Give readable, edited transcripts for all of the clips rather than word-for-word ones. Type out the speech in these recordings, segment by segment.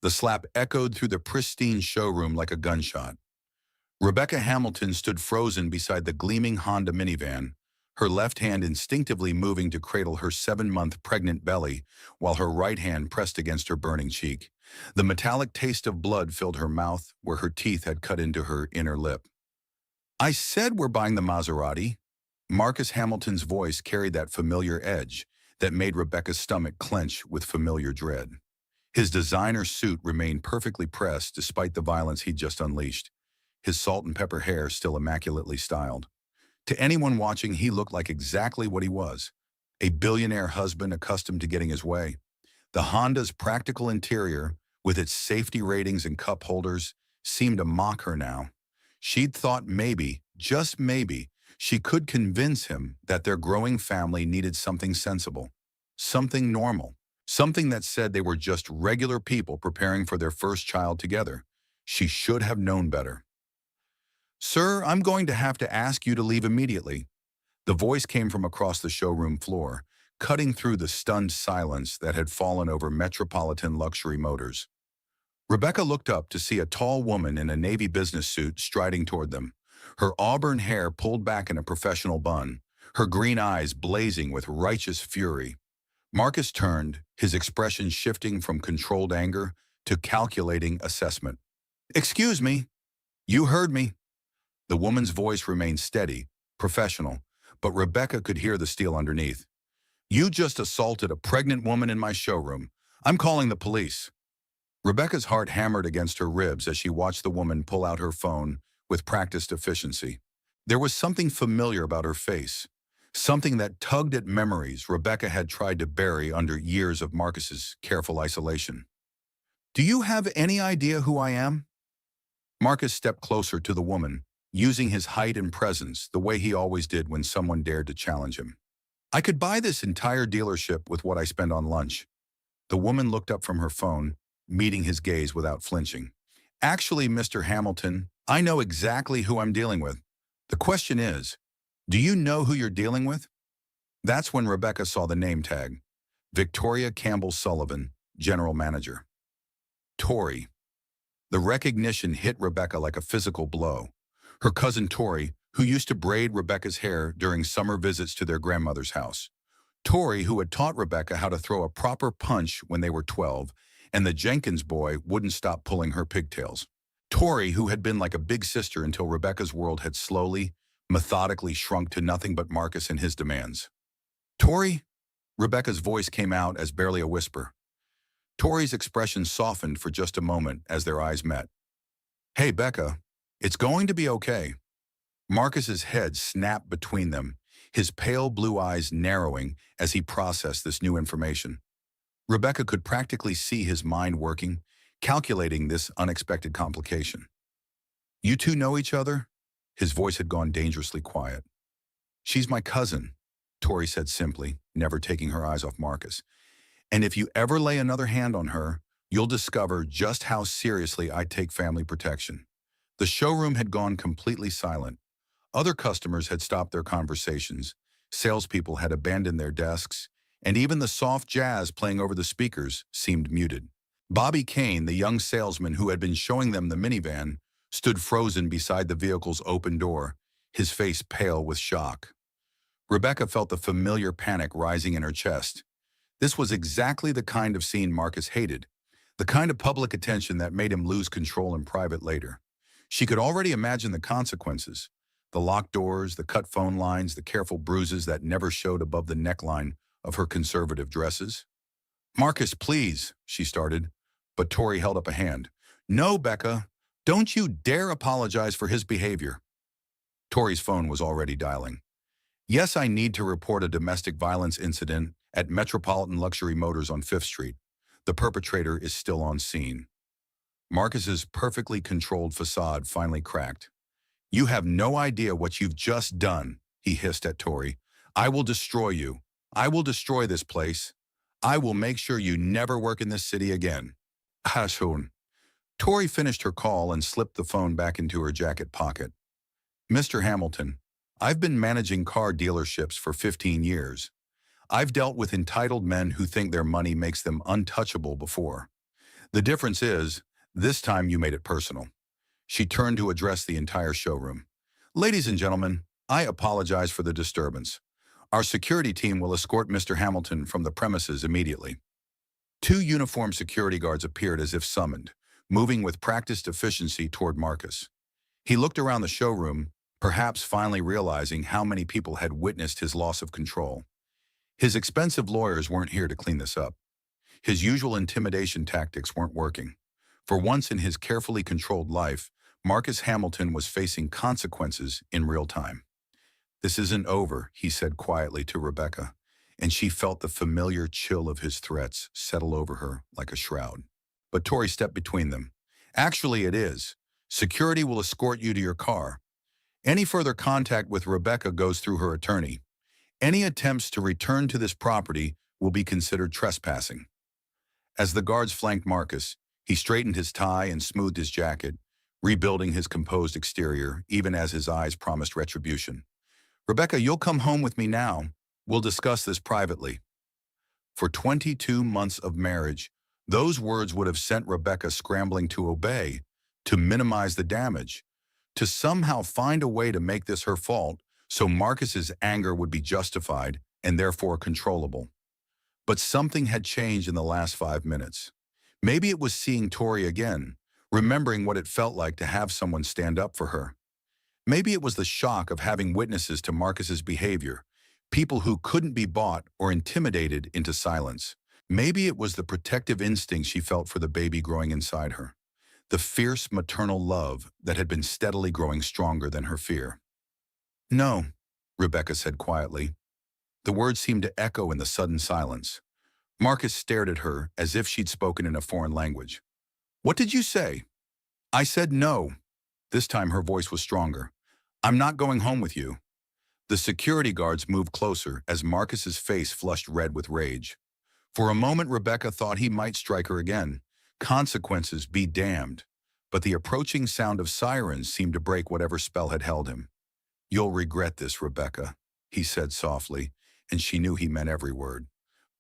The slap echoed through the pristine showroom like a gunshot. Rebecca Hamilton stood frozen beside the gleaming Honda minivan, her left hand instinctively moving to cradle her 7-month pregnant belly while her right hand pressed against her burning cheek. The metallic taste of blood filled her mouth where her teeth had cut into her inner lip. "I said we're buying the Maserati." Marcus Hamilton's voice carried that familiar edge that made Rebecca's stomach clench with familiar dread. His designer suit remained perfectly pressed despite the violence he'd just unleashed, his salt and pepper hair still immaculately styled. To anyone watching, he looked like exactly what he was, a billionaire husband accustomed to getting his way. The Honda's practical interior, with its safety ratings and cup holders, seemed to mock her now. She'd thought maybe, just maybe, she could convince him that their growing family needed something sensible, something normal, something that said they were just regular people preparing for their first child together. She should have known better. "Sir, I'm going to have to ask you to leave immediately." The voice came from across the showroom floor, cutting through the stunned silence that had fallen over Metropolitan Luxury Motors. Rebecca looked up to see a tall woman in a navy business suit striding toward them, her auburn hair pulled back in a professional bun, her green eyes blazing with righteous fury. Marcus turned, his expression shifting from controlled anger to calculating assessment. "Excuse me. You heard me." The woman's voice remained steady, professional, but Rebecca could hear the steel underneath. "You just assaulted a pregnant woman in my showroom. I'm calling the police." Rebecca's heart hammered against her ribs as she watched the woman pull out her phone with practiced efficiency. There was something familiar about her face, something that tugged at memories Rebecca had tried to bury under years of Marcus's careful isolation. "Do you have any idea who I am?" Marcus stepped closer to the woman, using his height and presence the way he always did when someone dared to challenge him. "I could buy this entire dealership with what I spend on lunch." The woman looked up from her phone, meeting his gaze without flinching. "Actually, Mr. Hamilton, I know exactly who I'm dealing with. The question is, do you know who you're dealing with?" That's when Rebecca saw the name tag. Victoria Campbell Sullivan, General Manager. Tori. The recognition hit Rebecca like a physical blow. Her cousin Tori, who used to braid Rebecca's hair during summer visits to their grandmother's house. Tori, who had taught Rebecca how to throw a proper punch when they were 12, and the Jenkins boy wouldn't stop pulling her pigtails. Tori, who had been like a big sister until Rebecca's world had slowly, methodically shrunk to nothing but Marcus and his demands. "Tori?" Rebecca's voice came out as barely a whisper. Tori's expression softened for just a moment as their eyes met. "Hey, Becca, it's going to be okay." Marcus's head snapped between them, his pale blue eyes narrowing as he processed this new information. Rebecca could practically see his mind working, calculating this unexpected complication. "You two know each other?" His voice had gone dangerously quiet. "She's my cousin," Tori said simply, never taking her eyes off Marcus. "And if you ever lay another hand on her, you'll discover just how seriously I take family protection." The showroom had gone completely silent. Other customers had stopped their conversations, salespeople had abandoned their desks, and even the soft jazz playing over the speakers seemed muted. Bobby Kane, the young salesman who had been showing them the minivan, stood frozen beside the vehicle's open door, his face pale with shock. Rebecca felt the familiar panic rising in her chest. This was exactly the kind of scene Marcus hated, the kind of public attention that made him lose control in private later. She could already imagine the consequences, the locked doors, the cut phone lines, the careful bruises that never showed above the neckline of her conservative dresses. "Marcus, please," she started, but Tori held up a hand. "No, Becca, don't you dare apologize for his behavior." Tori's phone was already dialing. "Yes, I need to report a domestic violence incident at Metropolitan Luxury Motors on 5th Street. The perpetrator is still on scene." Marcus's perfectly controlled facade finally cracked. "You have no idea what you've just done," he hissed at Tori. "I will destroy you. I will destroy this place. I will make sure you never work in this city again." Hashun. Tori finished her call and slipped the phone back into her jacket pocket. "Mr. Hamilton, I've been managing car dealerships for 15 years. I've dealt with entitled men who think their money makes them untouchable before. The difference is, this time you made it personal. She turned to address the entire showroom. Ladies and gentlemen, I apologize for the disturbance. Our security team will escort Mr. Hamilton from the premises immediately. Two uniformed security guards appeared as if summoned, moving with practiced efficiency toward Marcus. He looked around the showroom, perhaps finally realizing how many people had witnessed his loss of control. His expensive lawyers weren't here to clean this up. His usual intimidation tactics weren't working. For once in his carefully controlled life, Marcus Hamilton was facing consequences in real time. "This isn't over," he said quietly to Rebecca, and she felt the familiar chill of his threats settle over her like a shroud. But Tori stepped between them. "Actually, it is. Security will escort you to your car. Any further contact with Rebecca goes through her attorney. Any attempts to return to this property will be considered trespassing." As the guards flanked Marcus, he straightened his tie and smoothed his jacket, rebuilding his composed exterior, even as his eyes promised retribution. "Rebecca, you'll come home with me now. We'll discuss this privately." For 22 months of marriage, those words would have sent Rebecca scrambling to obey, to minimize the damage, to somehow find a way to make this her fault so Marcus's anger would be justified and therefore controllable. But something had changed in the last 5 minutes. Maybe it was seeing Tori again, remembering what it felt like to have someone stand up for her. Maybe it was the shock of having witnesses to Marcus's behavior, people who couldn't be bought or intimidated into silence. Maybe it was the protective instinct she felt for the baby growing inside her, the fierce maternal love that had been steadily growing stronger than her fear. "No," Rebecca said quietly. The words seemed to echo in the sudden silence. Marcus stared at her as if she'd spoken in a foreign language. "What did you say?" "I said no." This time her voice was stronger. "I'm not going home with you." The security guards moved closer as Marcus's face flushed red with rage. For a moment, Rebecca thought he might strike her again. Consequences be damned. But the approaching sound of sirens seemed to break whatever spell had held him. "You'll regret this, Rebecca," he said softly, and she knew he meant every word.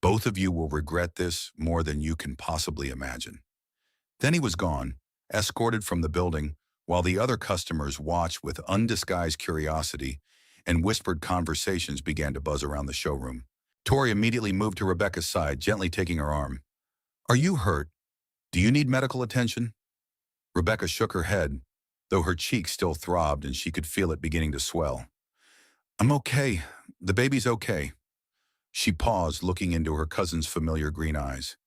"Both of you will regret this more than you can possibly imagine." Then he was gone, escorted from the building, while the other customers watched with undisguised curiosity and whispered conversations began to buzz around the showroom. Tori immediately moved to Rebecca's side, gently taking her arm. "Are you hurt? Do you need medical attention?" Rebecca shook her head, though her cheek still throbbed and she could feel it beginning to swell. "I'm okay. The baby's okay." She paused, looking into her cousin's familiar green eyes.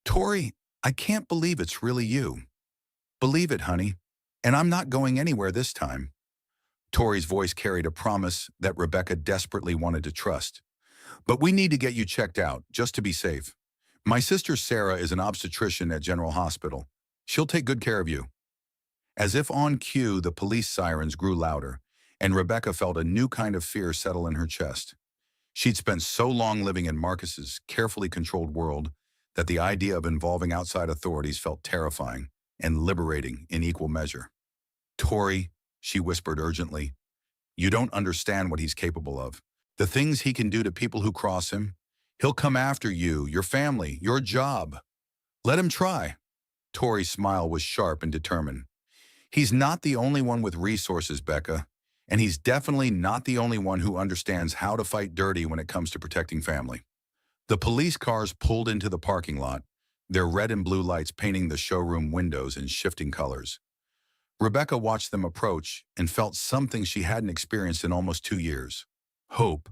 "Tori, I can't believe it's really you." "Believe it, honey. And I'm not going anywhere this time." Tori's voice carried a promise that Rebecca desperately wanted to trust. "But we need to get you checked out, just to be safe. My sister Sarah is an obstetrician at General Hospital. She'll take good care of you." As if on cue, the police sirens grew louder, and Rebecca felt a new kind of fear settle in her chest. She'd spent so long living in Marcus's carefully controlled world that the idea of involving outside authorities felt terrifying and liberating in equal measure. "Tori," she whispered urgently, "you don't understand what he's capable of. The things he can do to people who cross him. He'll come after you, your family, your job. Let him try." Tori's smile was sharp and determined. "He's not the only one with resources, Becca, and he's definitely not the only one who understands how to fight dirty when it comes to protecting family." The police cars pulled into the parking lot, their red and blue lights painting the showroom windows in shifting colors. Rebecca watched them approach and felt something she hadn't experienced in almost 2 years. Hope.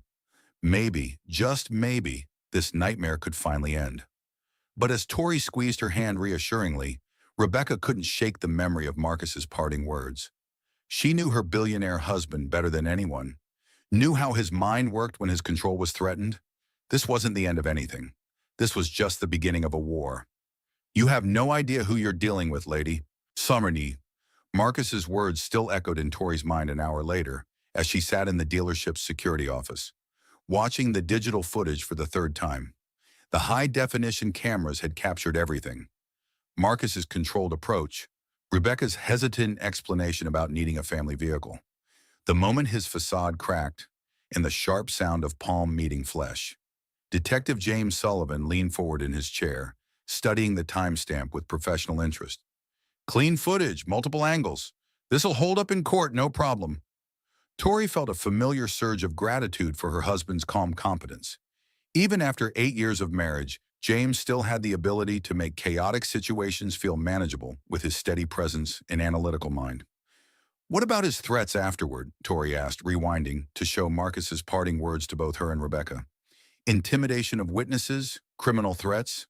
Maybe, just maybe, this nightmare could finally end. But as Tori squeezed her hand reassuringly, Rebecca couldn't shake the memory of Marcus's parting words. She knew her billionaire husband better than anyone, knew how his mind worked when his control was threatened. This wasn't the end of anything. This was just the beginning of a war. "You have no idea who you're dealing with, lady. Summerny." Marcus's words still echoed in Tori's mind an hour later, as she sat in the dealership's security office, watching the digital footage for the third time. The high-definition cameras had captured everything. Marcus's controlled approach, Rebecca's hesitant explanation about needing a family vehicle, the moment his facade cracked, and the sharp sound of palm meeting flesh. Detective James Sullivan leaned forward in his chair, studying the timestamp with professional interest. Clean footage, multiple angles. This'll hold up in court, no problem. Tori felt a familiar surge of gratitude for her husband's calm competence. Even after 8 years of marriage, James still had the ability to make chaotic situations feel manageable with his steady presence and analytical mind. What about his threats afterward? Tori asked, rewinding to show Marcus's parting words to both her and Rebecca. Intimidation of witnesses, criminal threats.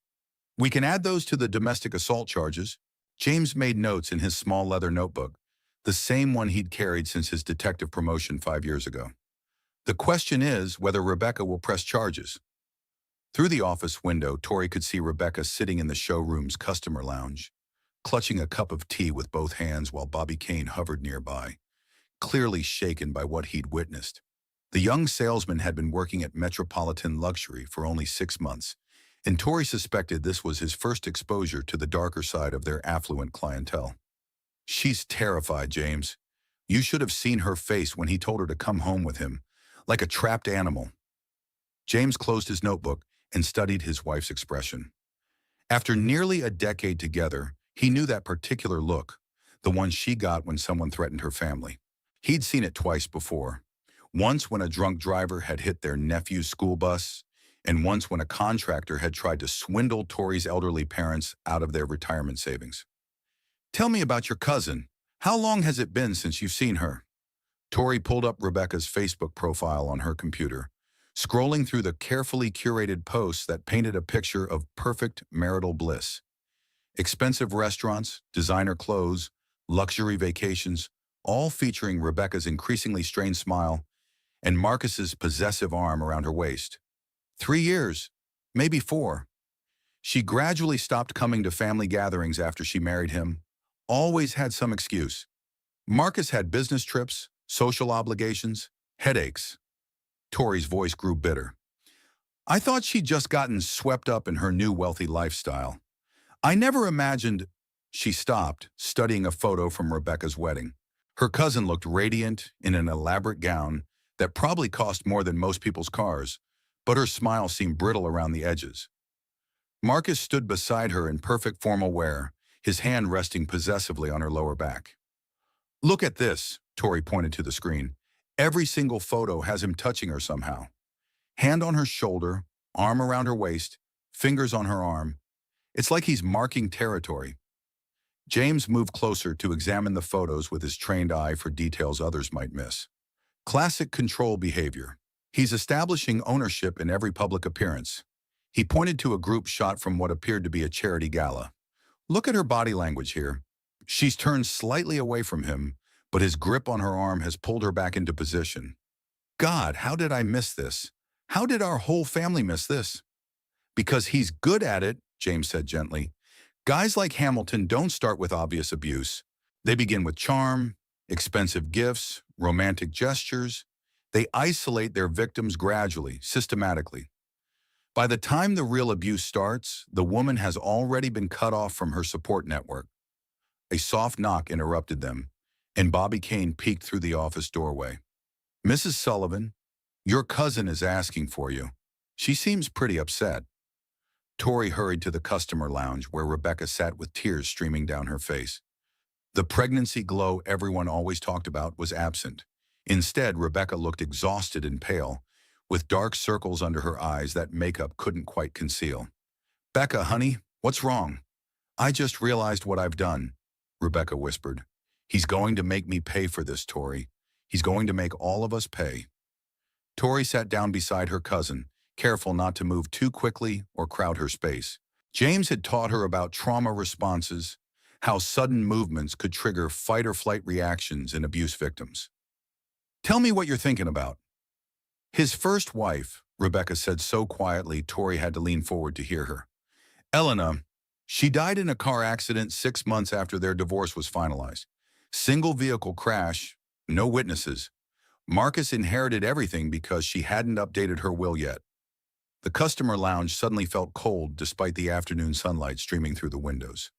We can add those to the domestic assault charges. James made notes in his small leather notebook, the same one he'd carried since his detective promotion 5 years ago. The question is whether Rebecca will press charges. Through the office window, Tori could see Rebecca sitting in the showroom's customer lounge, clutching a cup of tea with both hands while Bobby Kane hovered nearby, clearly shaken by what he'd witnessed. The young salesman had been working at Metropolitan Luxury for only 6 months, and Tori suspected this was his first exposure to the darker side of their affluent clientele. She's terrified, James. You should have seen her face when he told her to come home with him, like a trapped animal. James closed his notebook and studied his wife's expression. After nearly a decade together, he knew that particular look, the one she got when someone threatened her family. He'd seen it twice before. Once when a drunk driver had hit their nephew's school bus, and once when a contractor had tried to swindle Tori's elderly parents out of their retirement savings. Tell me about your cousin. How long has it been since you've seen her? Tori pulled up Rebecca's Facebook profile on her computer, scrolling through the carefully curated posts that painted a picture of perfect marital bliss. Expensive restaurants, designer clothes, luxury vacations, all featuring Rebecca's increasingly strained smile and Marcus's possessive arm around her waist. 3 years, maybe 4. She gradually stopped coming to family gatherings after she married him, always had some excuse. Marcus had business trips, social obligations, headaches. Tori's voice grew bitter. I thought she'd just gotten swept up in her new wealthy lifestyle. I never imagined. She stopped, studying a photo from Rebecca's wedding. Her cousin looked radiant in an elaborate gown that probably cost more than most people's cars, but her smile seemed brittle around the edges. Marcus stood beside her in perfect formal wear, his hand resting possessively on her lower back. Look at this, Tori pointed to the screen. Every single photo has him touching her somehow. Hand on her shoulder, arm around her waist, fingers on her arm. It's like he's marking territory. James moved closer to examine the photos with his trained eye for details others might miss. Classic control behavior. He's establishing ownership in every public appearance. He pointed to a group shot from what appeared to be a charity gala. Look at her body language here. She's turned slightly away from him, but his grip on her arm has pulled her back into position. God, how did I miss this? How did our whole family miss this? Because he's good at it, James said gently. Guys like Hamilton don't start with obvious abuse. They begin with charm, expensive gifts, romantic gestures. They isolate their victims gradually, systematically. By the time the real abuse starts, the woman has already been cut off from her support network. A soft knock interrupted them, and Bobby Kane peeked through the office doorway. Mrs. Sullivan, your cousin is asking for you. She seems pretty upset. Tori hurried to the customer lounge where Rebecca sat with tears streaming down her face. The pregnancy glow everyone always talked about was absent. Instead, Rebecca looked exhausted and pale, with dark circles under her eyes that makeup couldn't quite conceal. Becca, honey, what's wrong? I just realized what I've done, Rebecca whispered. He's going to make me pay for this, Tori. He's going to make all of us pay. Tori sat down beside her cousin, careful not to move too quickly or crowd her space. James had taught her about trauma responses, how sudden movements could trigger fight-or-flight reactions in abuse victims. Tell me what you're thinking about. His first wife, Rebecca said so quietly Tori had to lean forward to hear her. Elena, she died in a car accident 6 months after their divorce was finalized. Single vehicle crash, no witnesses. Marcus inherited everything because she hadn't updated her will yet. The customer lounge suddenly felt cold despite the afternoon sunlight streaming through the windows.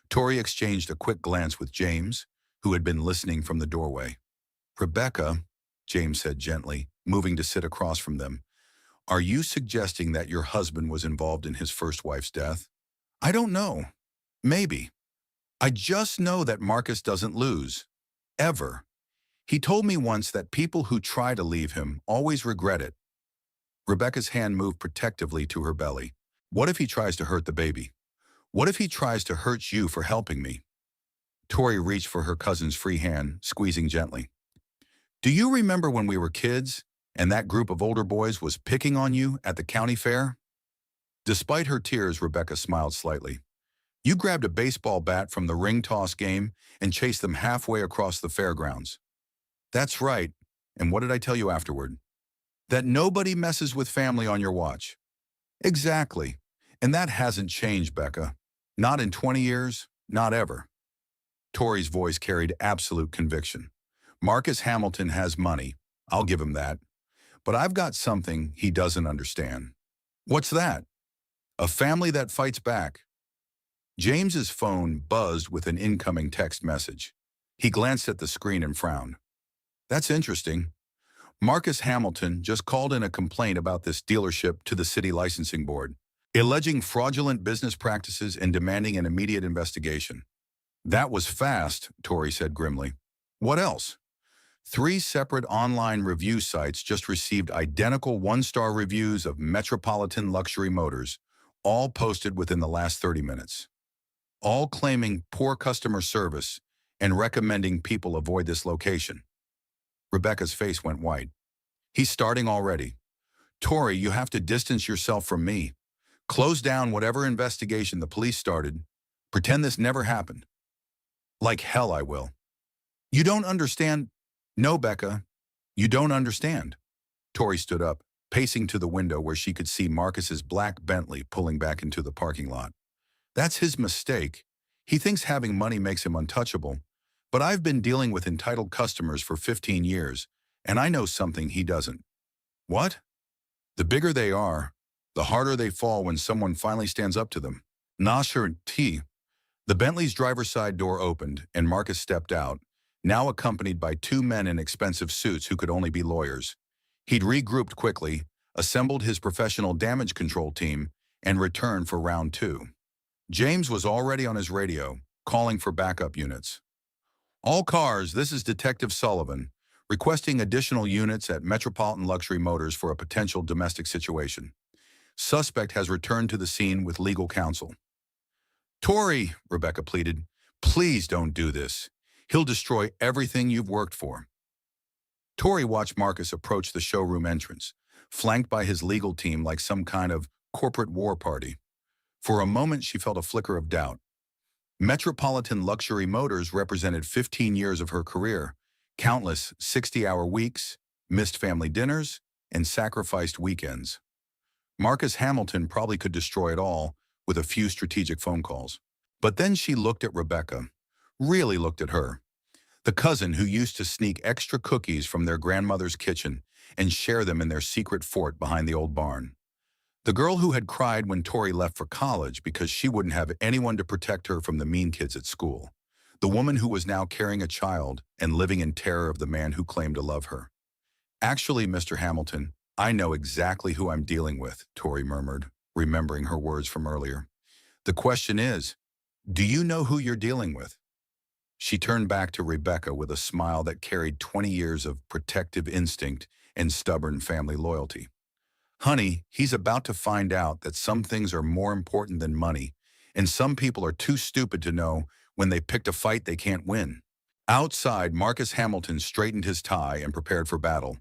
Tori exchanged a quick glance with James, who had been listening from the doorway. Rebecca, James said gently, moving to sit across from them, are you suggesting that your husband was involved in his first wife's death? I don't know. Maybe. I just know that Marcus doesn't lose. Ever. He told me once that people who try to leave him always regret it. Rebecca's hand moved protectively to her belly. What if he tries to hurt the baby? What if he tries to hurt you for helping me? Tori reached for her cousin's free hand, squeezing gently. Do you remember when we were kids and that group of older boys was picking on you at the county fair? Despite her tears, Rebecca smiled slightly. You grabbed a baseball bat from the ring toss game and chased them halfway across the fairgrounds. That's right. And what did I tell you afterward? That nobody messes with family on your watch. Exactly. And that hasn't changed, Becca. Not in 20 years, not ever. Tori's voice carried absolute conviction. Marcus Hamilton has money. I'll give him that. But I've got something he doesn't understand. What's that? A family that fights back. James's phone buzzed with an incoming text message. He glanced at the screen and frowned. That's interesting. Marcus Hamilton just called in a complaint about this dealership to the city licensing board, alleging fraudulent business practices and demanding an immediate investigation. That was fast, Tori said grimly. What else? 3 separate online review sites just received identical 1-star reviews of Metropolitan Luxury Motors, all posted within the last 30 minutes. All claiming poor customer service and recommending people avoid this location. Rebecca's face went white. He's starting already. Tori, you have to distance yourself from me. Close down whatever investigation the police started. Pretend this never happened. Like hell I will. You don't understand. No, Becca, you don't understand. Tori stood up, pacing to the window where she could see Marcus's black Bentley pulling back into the parking lot. That's his mistake. He thinks having money makes him untouchable. But I've been dealing with entitled customers for 15 years, and I know something he doesn't. What? The bigger they are, the harder they fall when someone finally stands up to them. Nasher T. The Bentley's driver's side door opened, and Marcus stepped out, now accompanied by 2 men in expensive suits who could only be lawyers. He'd regrouped quickly, assembled his professional damage control team, and returned for round 2. James was already on his radio, calling for backup units. All cars, this is Detective Sullivan, requesting additional units at Metropolitan Luxury Motors for a potential domestic situation. Suspect has returned to the scene with legal counsel. Tori, Rebecca pleaded, please don't do this. He'll destroy everything you've worked for. Tori watched Marcus approach the showroom entrance, flanked by his legal team like some kind of corporate war party. For a moment, she felt a flicker of doubt. Metropolitan Luxury Motors represented 15 years of her career, countless 60-hour weeks, missed family dinners, and sacrificed weekends. Marcus Hamilton probably could destroy it all with a few strategic phone calls. But then she looked at Rebecca, really looked at her, the cousin who used to sneak extra cookies from their grandmother's kitchen and share them in their secret fort behind the old barn. The girl who had cried when Tori left for college because she wouldn't have anyone to protect her from the mean kids at school. The woman who was now carrying a child and living in terror of the man who claimed to love her. Actually, Mr. Hamilton, I know exactly who I'm dealing with, Tori murmured, remembering her words from earlier. The question is, do you know who you're dealing with? She turned back to Rebecca with a smile that carried 20 years of protective instinct and stubborn family loyalty. Honey, he's about to find out that some things are more important than money, and some people are too stupid to know when they picked a fight they can't win. Outside, Marcus Hamilton straightened his tie and prepared for battle,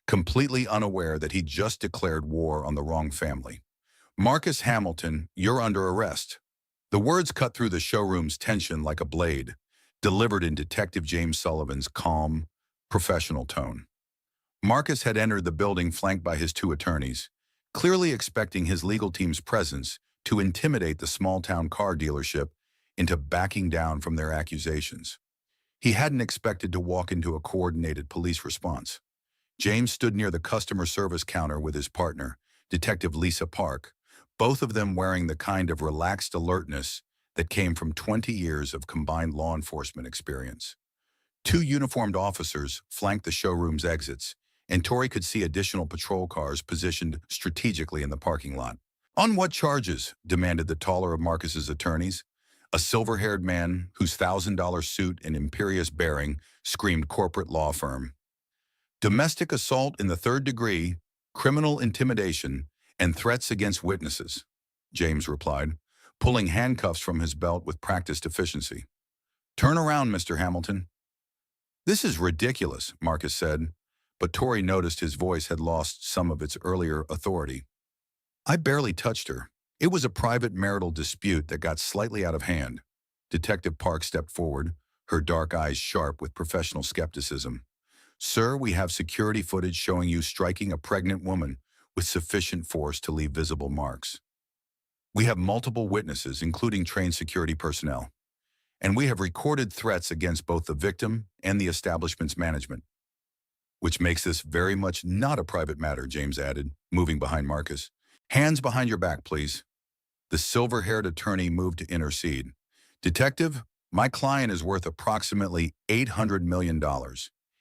completely unaware that he'd just declared war on the wrong family. Marcus Hamilton, you're under arrest. The words cut through the showroom's tension like a blade, delivered in Detective James Sullivan's calm, professional tone. Marcus had entered the building flanked by his 2 attorneys, clearly expecting his legal team's presence to intimidate the small-town car dealership into backing down from their accusations. He hadn't expected to walk into a coordinated police response. James stood near the customer service counter with his partner, Detective Lisa Park, both of them wearing the kind of relaxed alertness that came from 20 years of combined law enforcement experience. 2 uniformed officers flanked the showroom's exits, and Tori could see additional patrol cars positioned strategically in the parking lot. On what charges? Demanded the taller of Marcus's attorneys. A silver-haired man whose $1,000 suit and imperious bearing screamed corporate law firm. Domestic assault in the third degree, criminal intimidation, and threats against witnesses, James replied, pulling handcuffs from his belt with practiced efficiency. Turn around, Mr. Hamilton. This is ridiculous, Marcus said, but Tori noticed his voice had lost some of its earlier authority. I barely touched her. It was a private marital dispute that got slightly out of hand. Detective Park stepped forward, her dark eyes sharp with professional skepticism. Sir, we have security footage showing you striking a pregnant woman with sufficient force to leave visible marks. We have multiple witnesses, including trained security personnel. And we have recorded threats against both the victim and the establishment's management. Which makes this very much not a private matter, James added, moving behind Marcus. Hands behind your back, please. The silver-haired attorney moved to intercede. Detective, my client is worth approximately $800 million.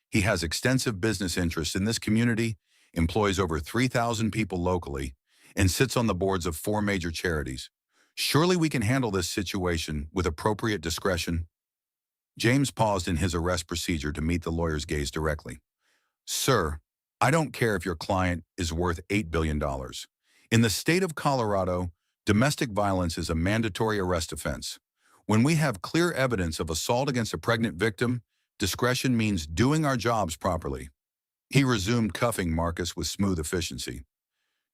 He has extensive business interests in this community, employs over 3,000 people locally, and sits on the boards of 4 major charities. Surely we can handle this situation with appropriate discretion. James paused in his arrest procedure to meet the lawyer's gaze directly. Sir, I don't care if your client is worth $8 billion. In the state of Colorado, domestic violence is a mandatory arrest offense. When we have clear evidence of assault against a pregnant victim, discretion means doing our jobs properly. He resumed cuffing Marcus with smooth efficiency.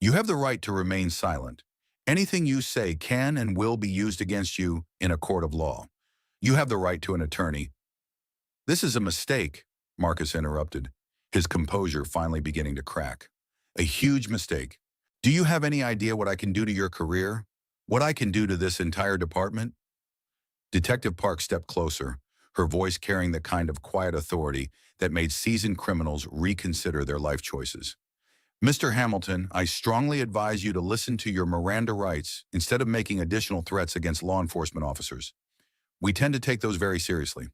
You have the right to remain silent. Anything you say can and will be used against you in a court of law. You have the right to an attorney. This is a mistake, Marcus interrupted, his composure finally beginning to crack. A huge mistake. Do you have any idea what I can do to your career? What I can do to this entire department? Detective Park stepped closer, her voice carrying the kind of quiet authority that made seasoned criminals reconsider their life choices. Mr. Hamilton, I strongly advise you to listen to your Miranda rights instead of making additional threats against law enforcement officers. We tend to take those very seriously.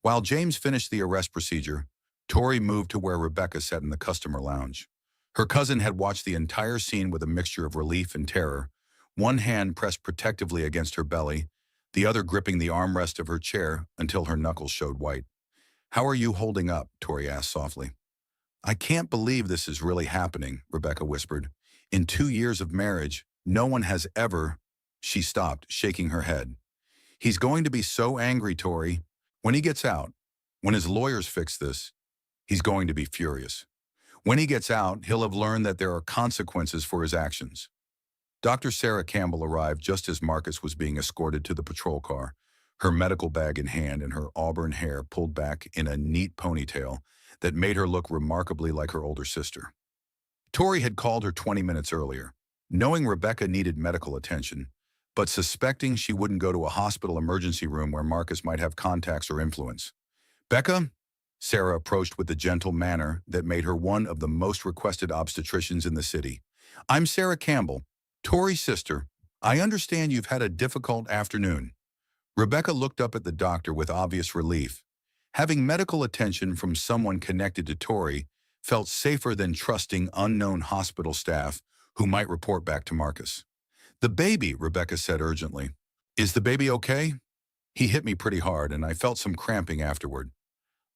While James finished the arrest procedure, Tori moved to where Rebecca sat in the customer lounge. Her cousin had watched the entire scene with a mixture of relief and terror, one hand pressed protectively against her belly, the other gripping the armrest of her chair until her knuckles showed white. How are you holding up? Tori asked softly. I can't believe this is really happening, Rebecca whispered. In 2 years of marriage, no one has ever... She stopped, shaking her head. He's going to be so angry, Tori. When he gets out, when his lawyers fix this, he's going to be furious. When he gets out, he'll have learned that there are consequences for his actions. Dr. Sarah Campbell arrived just as Marcus was being escorted to the patrol car, her medical bag in hand and her auburn hair pulled back in a neat ponytail that made her look remarkably like her older sister. Tori had called her 20 minutes earlier, knowing Rebecca needed medical attention, but suspecting she wouldn't go to a hospital emergency room where Marcus might have contacts or influence. Becca? Sarah approached with the gentle manner that made her one of the most requested obstetricians in the city. I'm Sarah Campbell, Tori's sister. I understand you've had a difficult afternoon. Rebecca looked up at the doctor with obvious relief. Having medical attention from someone connected to Tori felt safer than trusting unknown hospital staff who might report back to Marcus. The baby, Rebecca said urgently. Is the baby okay? He hit me pretty hard and I felt some cramping afterward.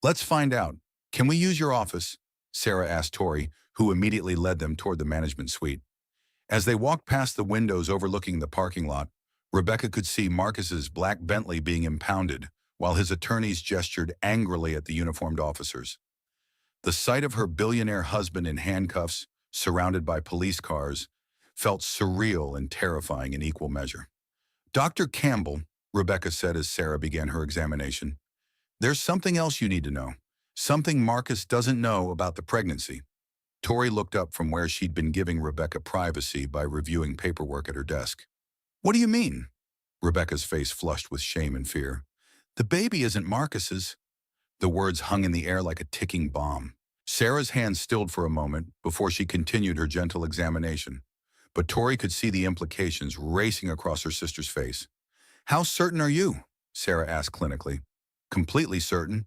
Let's find out. Can we use your office? Sarah asked Tori, who immediately led them toward the management suite. As they walked past the windows overlooking the parking lot, Rebecca could see Marcus's black Bentley being impounded, while his attorneys gestured angrily at the uniformed officers. The sight of her billionaire husband in handcuffs, surrounded by police cars, felt surreal and terrifying in equal measure. Dr. Campbell, Rebecca said as Sarah began her examination, there's something else you need to know. Something Marcus doesn't know about the pregnancy. Tori looked up from where she'd been giving Rebecca privacy by reviewing paperwork at her desk. What do you mean? Rebecca's face flushed with shame and fear. The baby isn't Marcus's. The words hung in the air like a ticking bomb. Sarah's hand stilled for a moment before she continued her gentle examination, but Tori could see the implications racing across her sister's face. How certain are you? Sarah asked clinically. Completely certain.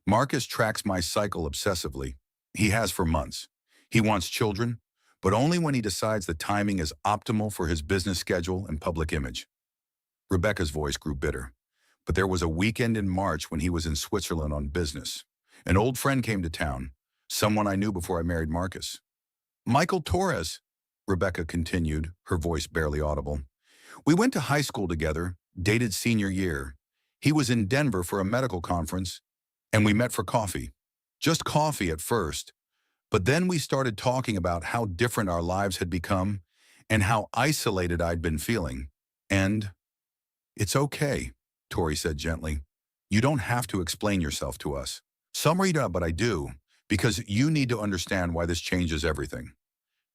Marcus tracks my cycle obsessively. He has for months. He wants children, but only when he decides the timing is optimal for his business schedule and public image. Rebecca's voice grew bitter. But there was a weekend in March when he was in Switzerland on business. An old friend came to town, someone I knew before I married Marcus. Michael Torres, Rebecca continued, her voice barely audible. We went to high school together, dated senior year. He was in Denver for a medical conference, and we met for coffee. Just coffee at first, but then we started talking about how different our lives had become and how isolated I'd been feeling. And it's okay, Tori said gently. You don't have to explain yourself to us. Some read up, but I do, because you need to understand why this changes everything.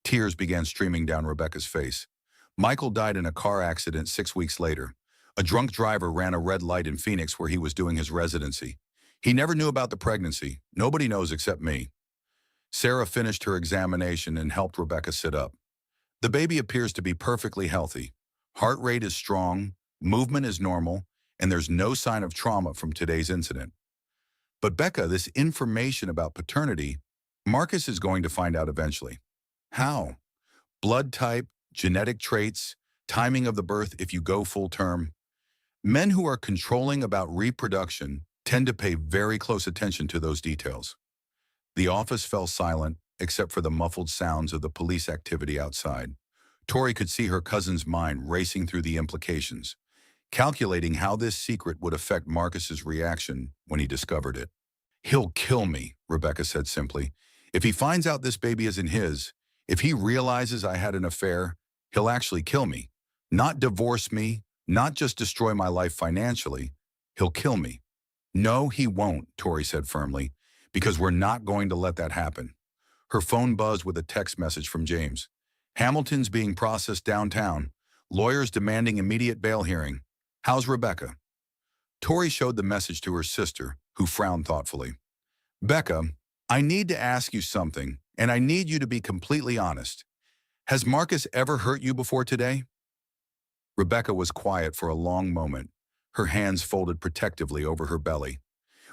Tears began streaming down Rebecca's face. Michael died in a car accident 6 weeks later. A drunk driver ran a red light in Phoenix where he was doing his residency. He never knew about the pregnancy. Nobody knows except me. Sarah finished her examination and helped Rebecca sit up. The baby appears to be perfectly healthy. Heart rate is strong, movement is normal, and there's no sign of trauma from today's incident. But Becca, this information about paternity, Marcus is going to find out eventually. How? Blood type, genetic traits, timing of the birth if you go full term. Men who are controlling about reproduction tend to pay very close attention to those details. The office fell silent, except for the muffled sounds of the police activity outside. Tori could see her cousin's mind racing through the implications, calculating how this secret would affect Marcus's reaction when he discovered it. He'll kill me, Rebecca said simply. If he finds out this baby isn't his, if he realizes I had an affair, he'll actually kill me. Not divorce me, not just destroy my life financially. He'll kill me. No, he won't, Tori said firmly, because we're not going to let that happen. Her phone buzzed with a text message from James. Hamilton's being processed downtown. Lawyers demanding immediate bail hearing. How's Rebecca? Tori showed the message to her sister, who frowned thoughtfully. Becca, I need to ask you something, and I need you to be completely honest. Has Marcus ever hurt you before today? Rebecca was quiet for a long moment, her hands folded protectively over her belly.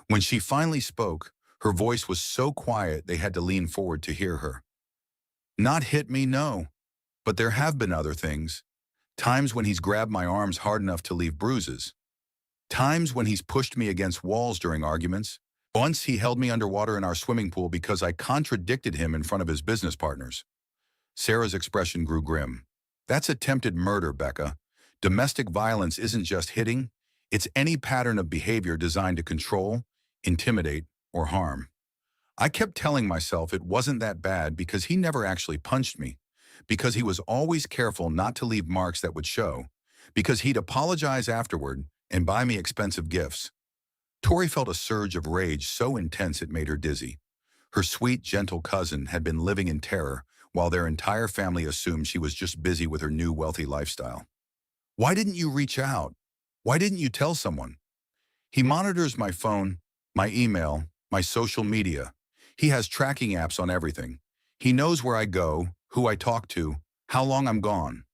When she finally spoke, her voice was so quiet they had to lean forward to hear her. Not hit me, no. But there have been other things. Times when he's grabbed my arms hard enough to leave bruises. Times when he's pushed me against walls during arguments. Once he held me underwater in our swimming pool because I contradicted him in front of his business partners. Sarah's expression grew grim. That's attempted murder, Becca. Domestic violence isn't just hitting. It's any pattern of behavior designed to control, intimidate, or harm. I kept telling myself it wasn't that bad because he never actually punched me, because he was always careful not to leave marks that would show, because he'd apologize afterward and buy me expensive gifts. Tori felt a surge of rage so intense it made her dizzy. Her sweet, gentle cousin had been living in terror while their entire family assumed she was just busy with her new wealthy lifestyle. Why didn't you reach out? Why didn't you tell someone? He monitors my phone, my email, my social media. He has tracking apps on everything. He knows where I go, who I talk to, how long I'm gone.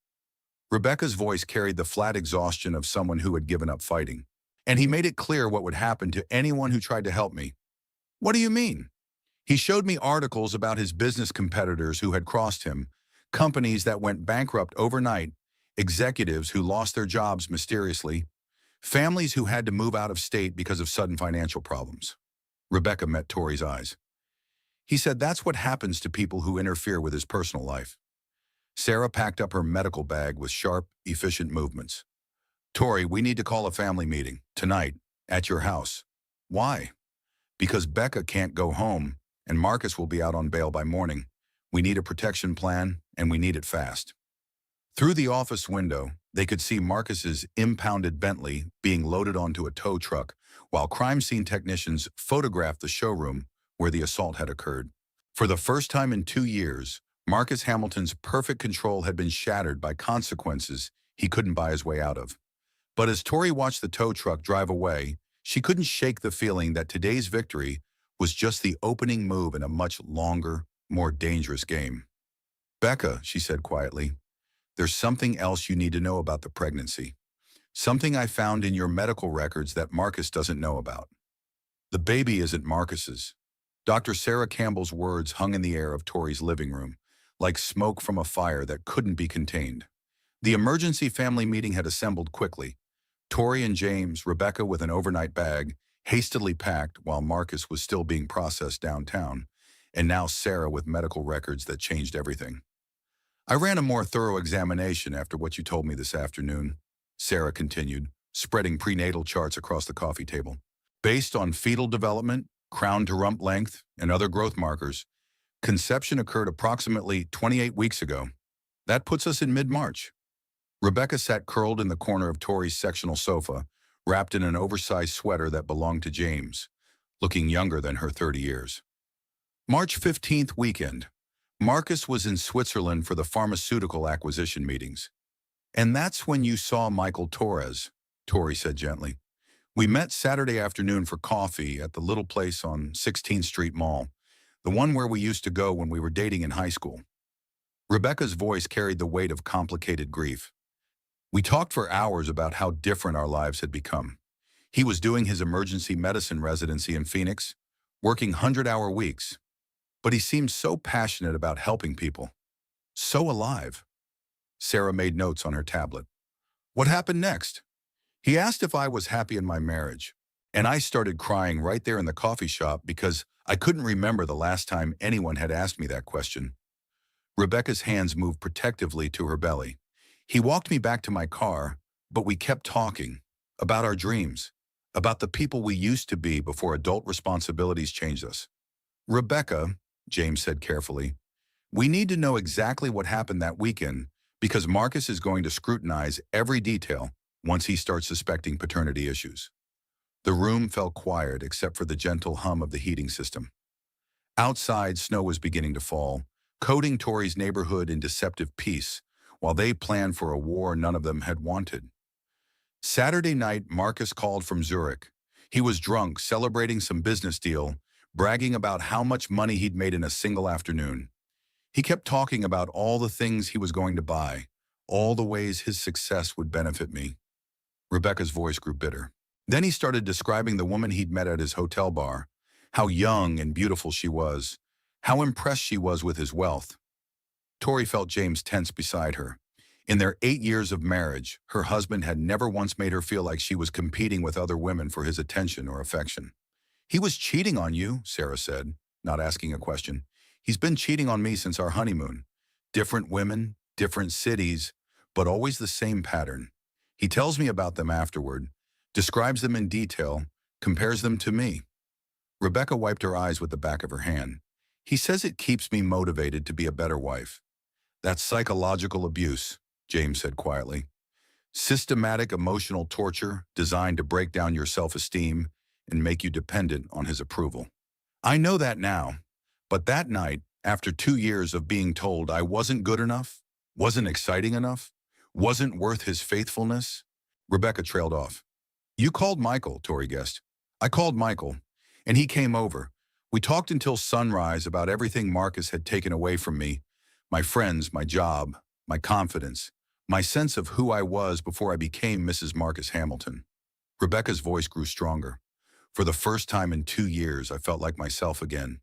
Rebecca's voice carried the flat exhaustion of someone who had given up fighting. And he made it clear what would happen to anyone who tried to help me. What do you mean? He showed me articles about his business competitors who had crossed him, companies that went bankrupt overnight, executives who lost their jobs mysteriously, families who had to move out of state because of sudden financial problems. Rebecca met Tori's eyes. He said that's what happens to people who interfere with his personal life. Sarah packed up her medical bag with sharp, efficient movements. Tori, we need to call a family meeting, tonight, at your house. Why? Because Becca can't go home, and Marcus will be out on bail by morning. We need a protection plan, and we need it fast. Through the office window, they could see Marcus's impounded Bentley being loaded onto a tow truck, while crime scene technicians photographed the showroom where the assault had occurred. For the first time in 2 years, Marcus Hamilton's perfect control had been shattered by consequences he couldn't buy his way out of. But as Tori watched the tow truck drive away, she couldn't shake the feeling that today's victory was just the opening move in a much longer, more dangerous game. Becca, she said quietly, there's something else you need to know about the pregnancy. Something I found in your medical records that Marcus doesn't know about. The baby isn't Marcus's. Dr. Sarah Campbell's words hung in the air of Tori's living room, like smoke from a fire that couldn't be contained. The emergency family meeting had assembled quickly. Tori and James, Rebecca with an overnight bag, hastily packed while Marcus was still being processed downtown, and now Sarah with medical records that changed everything. I ran a more thorough examination after what you told me this afternoon, Sarah continued, spreading prenatal charts across the coffee table. Based on fetal development, crown to rump length, and other growth markers, conception occurred approximately 28 weeks ago. That puts us in mid-March. Rebecca sat curled in the corner of Tori's sectional sofa, wrapped in an oversized sweater that belonged to James, looking younger than her 30 years. March 15th weekend. Marcus was in Switzerland for the pharmaceutical acquisition meetings. And that's when you saw Michael Torres, Tori said gently. We met Saturday afternoon for coffee at the little place on 16th Street Mall, the one where we used to go when we were dating in high school. Rebecca's voice carried the weight of complicated grief. We talked for hours about how different our lives had become. He was doing his emergency medicine residency in Phoenix, working 100-hour weeks. But he seemed so passionate about helping people. So alive. Sarah made notes on her tablet. What happened next? He asked if I was happy in my marriage, and I started crying right there in the coffee shop because I couldn't remember the last time anyone had asked me that question. Rebecca's hands moved protectively to her belly. He walked me back to my car, but we kept talking about our dreams, about the people we used to be before adult responsibilities changed us. Rebecca, James said carefully, we need to know exactly what happened that weekend because Marcus is going to scrutinize every detail once he starts suspecting paternity issues. The room fell quiet except for the gentle hum of the heating system. Outside, snow was beginning to fall, coating Tori's neighborhood in deceptive peace, while they planned for a war none of them had wanted. Saturday night, Marcus called from Zurich. He was drunk, celebrating some business deal, bragging about how much money he'd made in a single afternoon. He kept talking about all the things he was going to buy, all the ways his success would benefit me. Rebecca's voice grew bitter. Then he started describing the woman he'd met at his hotel bar, how young and beautiful she was, how impressed she was with his wealth. Tori felt James tense beside her. In their 8 years of marriage, her husband had never once made her feel like she was competing with other women for his attention or affection. He was cheating on you, Sarah said, not asking a question. He's been cheating on me since our honeymoon. Different women, different cities, but always the same pattern. He tells me about them afterward, describes them in detail, compares them to me. Rebecca wiped her eyes with the back of her hand. He says it keeps me motivated to be a better wife. That's psychological abuse, James said quietly. Systematic emotional torture designed to break down your self-esteem and make you dependent on his approval. I know that now, but that night, after 2 years of being told I wasn't good enough, wasn't exciting enough, wasn't worth his faithfulness, Rebecca trailed off. You called Michael, Tori guessed. I called Michael, and he came over. We talked until sunrise about everything Marcus had taken away from me, my friends, my job, my confidence, my sense of who I was before I became Mrs. Marcus Hamilton. Rebecca's voice grew stronger. For the first time in 2 years, I felt like myself again.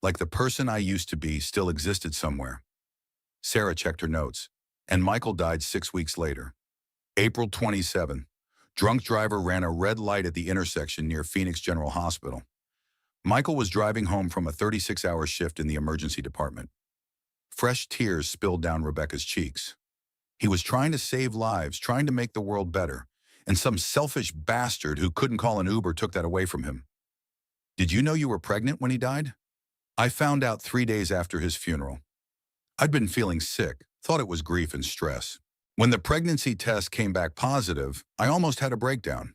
Like the person I used to be still existed somewhere. Sarah checked her notes, and Michael died 6 weeks later. April 27. Drunk driver ran a red light at the intersection near Phoenix General Hospital. Michael was driving home from a 36-hour shift in the emergency department. Fresh tears spilled down Rebecca's cheeks. He was trying to save lives, trying to make the world better, and some selfish bastard who couldn't call an Uber took that away from him. Did you know you were pregnant when he died? I found out 3 days after his funeral. I'd been feeling sick, thought it was grief and stress. When the pregnancy test came back positive, I almost had a breakdown.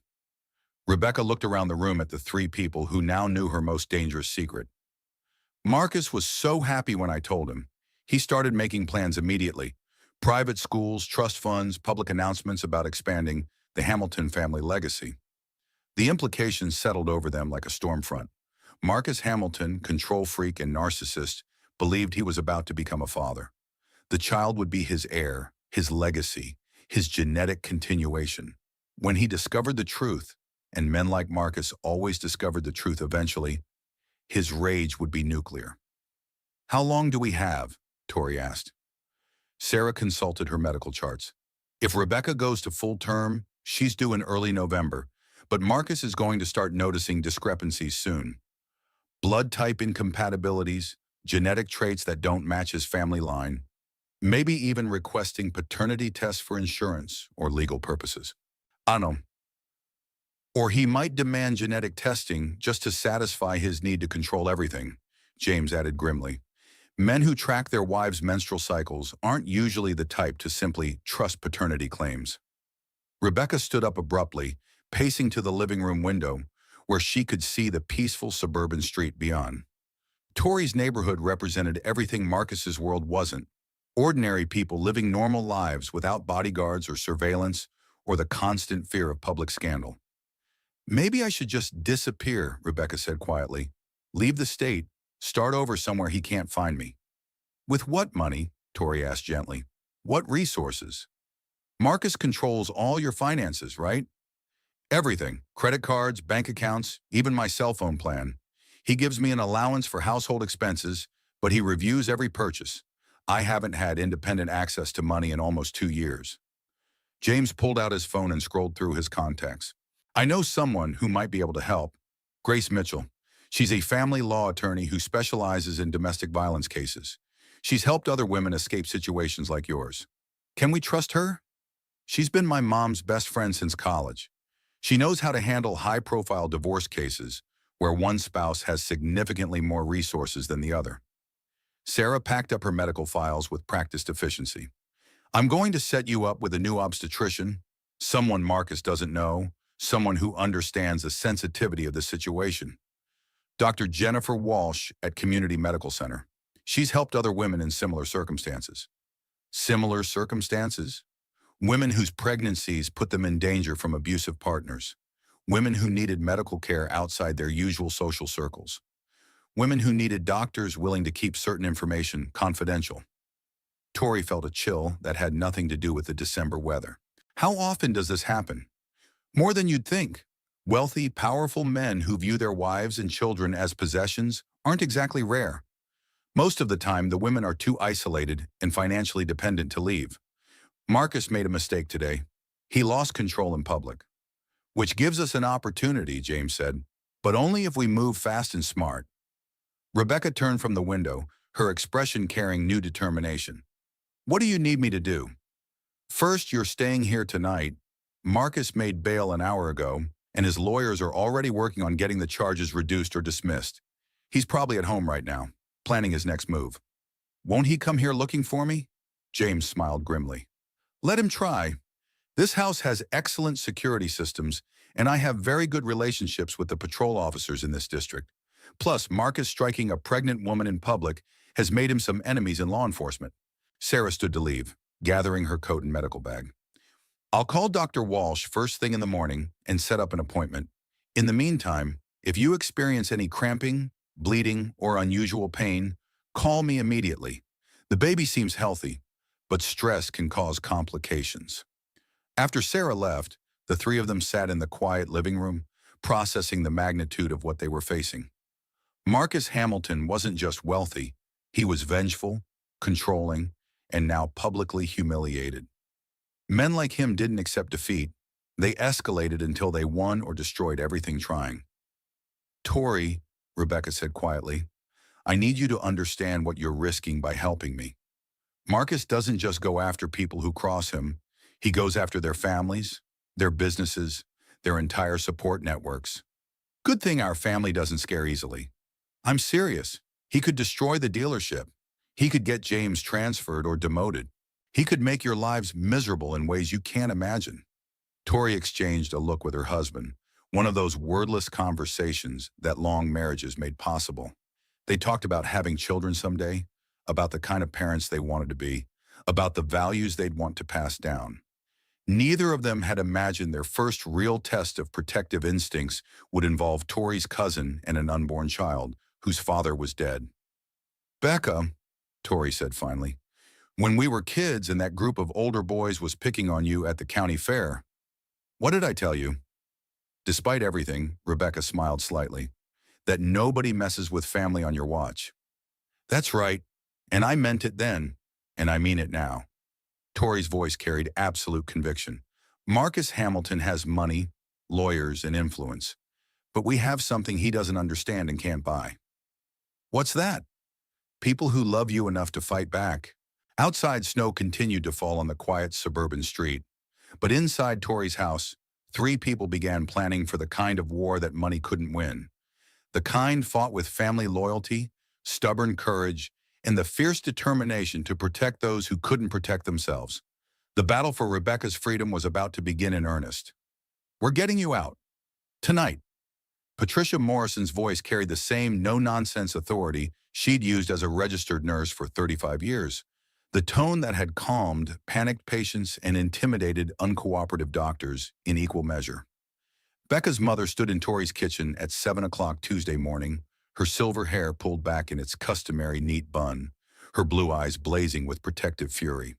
Rebecca looked around the room at the 3 people who now knew her most dangerous secret. Marcus was so happy when I told him. He started making plans immediately. Private schools, trust funds, public announcements about expanding the Hamilton family legacy. The implications settled over them like a storm front. Marcus Hamilton, control freak and narcissist, believed he was about to become a father. The child would be his heir, his legacy, his genetic continuation. When he discovered the truth, and men like Marcus always discovered the truth eventually, his rage would be nuclear. How long do we have? Tori asked. Sarah consulted her medical charts. If Rebecca goes to full term, she's due in early November, but Marcus is going to start noticing discrepancies soon. Blood type incompatibilities, genetic traits that don't match his family line, maybe even requesting paternity tests for insurance or legal purposes. I don't know. Or he might demand genetic testing just to satisfy his need to control everything, James added grimly. Men who track their wives' menstrual cycles aren't usually the type to simply trust paternity claims. Rebecca stood up abruptly, pacing to the living room window, where she could see the peaceful suburban street beyond. Tori's neighborhood represented everything Marcus's world wasn't. Ordinary people living normal lives without bodyguards or surveillance or the constant fear of public scandal. Maybe I should just disappear, Rebecca said quietly. Leave the state, start over somewhere he can't find me. With what money? Tori asked gently. What resources? Marcus controls all your finances, right? Everything. Credit cards, bank accounts, even my cell phone plan. He gives me an allowance for household expenses, but he reviews every purchase. I haven't had independent access to money in almost 2 years. James pulled out his phone and scrolled through his contacts. I know someone who might be able to help. Grace Mitchell. She's a family law attorney who specializes in domestic violence cases. She's helped other women escape situations like yours. Can we trust her? She's been my mom's best friend since college. She knows how to handle high-profile divorce cases where one spouse has significantly more resources than the other. Sarah packed up her medical files with practiced efficiency. I'm going to set you up with a new obstetrician, someone Marcus doesn't know, someone who understands the sensitivity of the situation. Dr. Jennifer Walsh at Community Medical Center. She's helped other women in similar circumstances. Similar circumstances? Women whose pregnancies put them in danger from abusive partners. Women who needed medical care outside their usual social circles. Women who needed doctors willing to keep certain information confidential. Tori felt a chill that had nothing to do with the December weather. How often does this happen? More than you'd think. Wealthy, powerful men who view their wives and children as possessions aren't exactly rare. Most of the time, the women are too isolated and financially dependent to leave. Marcus made a mistake today. He lost control in public. Which gives us an opportunity, James said, but only if we move fast and smart. Rebecca turned from the window, her expression carrying new determination. What do you need me to do? First, you're staying here tonight. Marcus made bail an hour ago, and his lawyers are already working on getting the charges reduced or dismissed. He's probably at home right now, planning his next move. Won't he come here looking for me? James smiled grimly. Let him try. This house has excellent security systems, and I have very good relationships with the patrol officers in this district. Plus, Marcus striking a pregnant woman in public has made him some enemies in law enforcement. Sarah stood to leave, gathering her coat and medical bag. I'll call Dr. Walsh first thing in the morning and set up an appointment. In the meantime, if you experience any cramping, bleeding, or unusual pain, call me immediately. The baby seems healthy, but stress can cause complications. After Sarah left, the three of them sat in the quiet living room, processing the magnitude of what they were facing. Marcus Hamilton wasn't just wealthy, he was vengeful, controlling, and now publicly humiliated. Men like him didn't accept defeat. They escalated until they won or destroyed everything trying. Tori, Rebecca said quietly, I need you to understand what you're risking by helping me. Marcus doesn't just go after people who cross him. He goes after their families, their businesses, their entire support networks. Good thing our family doesn't scare easily. I'm serious. He could destroy the dealership. He could get James transferred or demoted. He could make your lives miserable in ways you can't imagine. Tori exchanged a look with her husband, one of those wordless conversations that long marriages made possible. They talked about having children someday, about the kind of parents they wanted to be, about the values they'd want to pass down. Neither of them had imagined their first real test of protective instincts would involve Tori's cousin and an unborn child, whose father was dead. Becca, Tori said finally, when we were kids and that group of older boys was picking on you at the county fair, what did I tell you? Despite everything, Rebecca smiled slightly, that nobody messes with family on your watch. That's right. And I meant it then, and I mean it now. Tori's voice carried absolute conviction. Marcus Hamilton has money, lawyers, and influence, but we have something he doesn't understand and can't buy. What's that? People who love you enough to fight back. Outside, snow continued to fall on the quiet suburban street, but inside Tori's house, three people began planning for the kind of war that money couldn't win. The kind fought with family loyalty, stubborn courage, and the fierce determination to protect those who couldn't protect themselves. The battle for Rebecca's freedom was about to begin in earnest. We're getting you out. Tonight. Patricia Morrison's voice carried the same no-nonsense authority she'd used as a registered nurse for 35 years. The tone that had calmed panicked patients and intimidated uncooperative doctors in equal measure. Becca's mother stood in Tori's kitchen at 7 o'clock Tuesday morning, her silver hair pulled back in its customary neat bun, her blue eyes blazing with protective fury.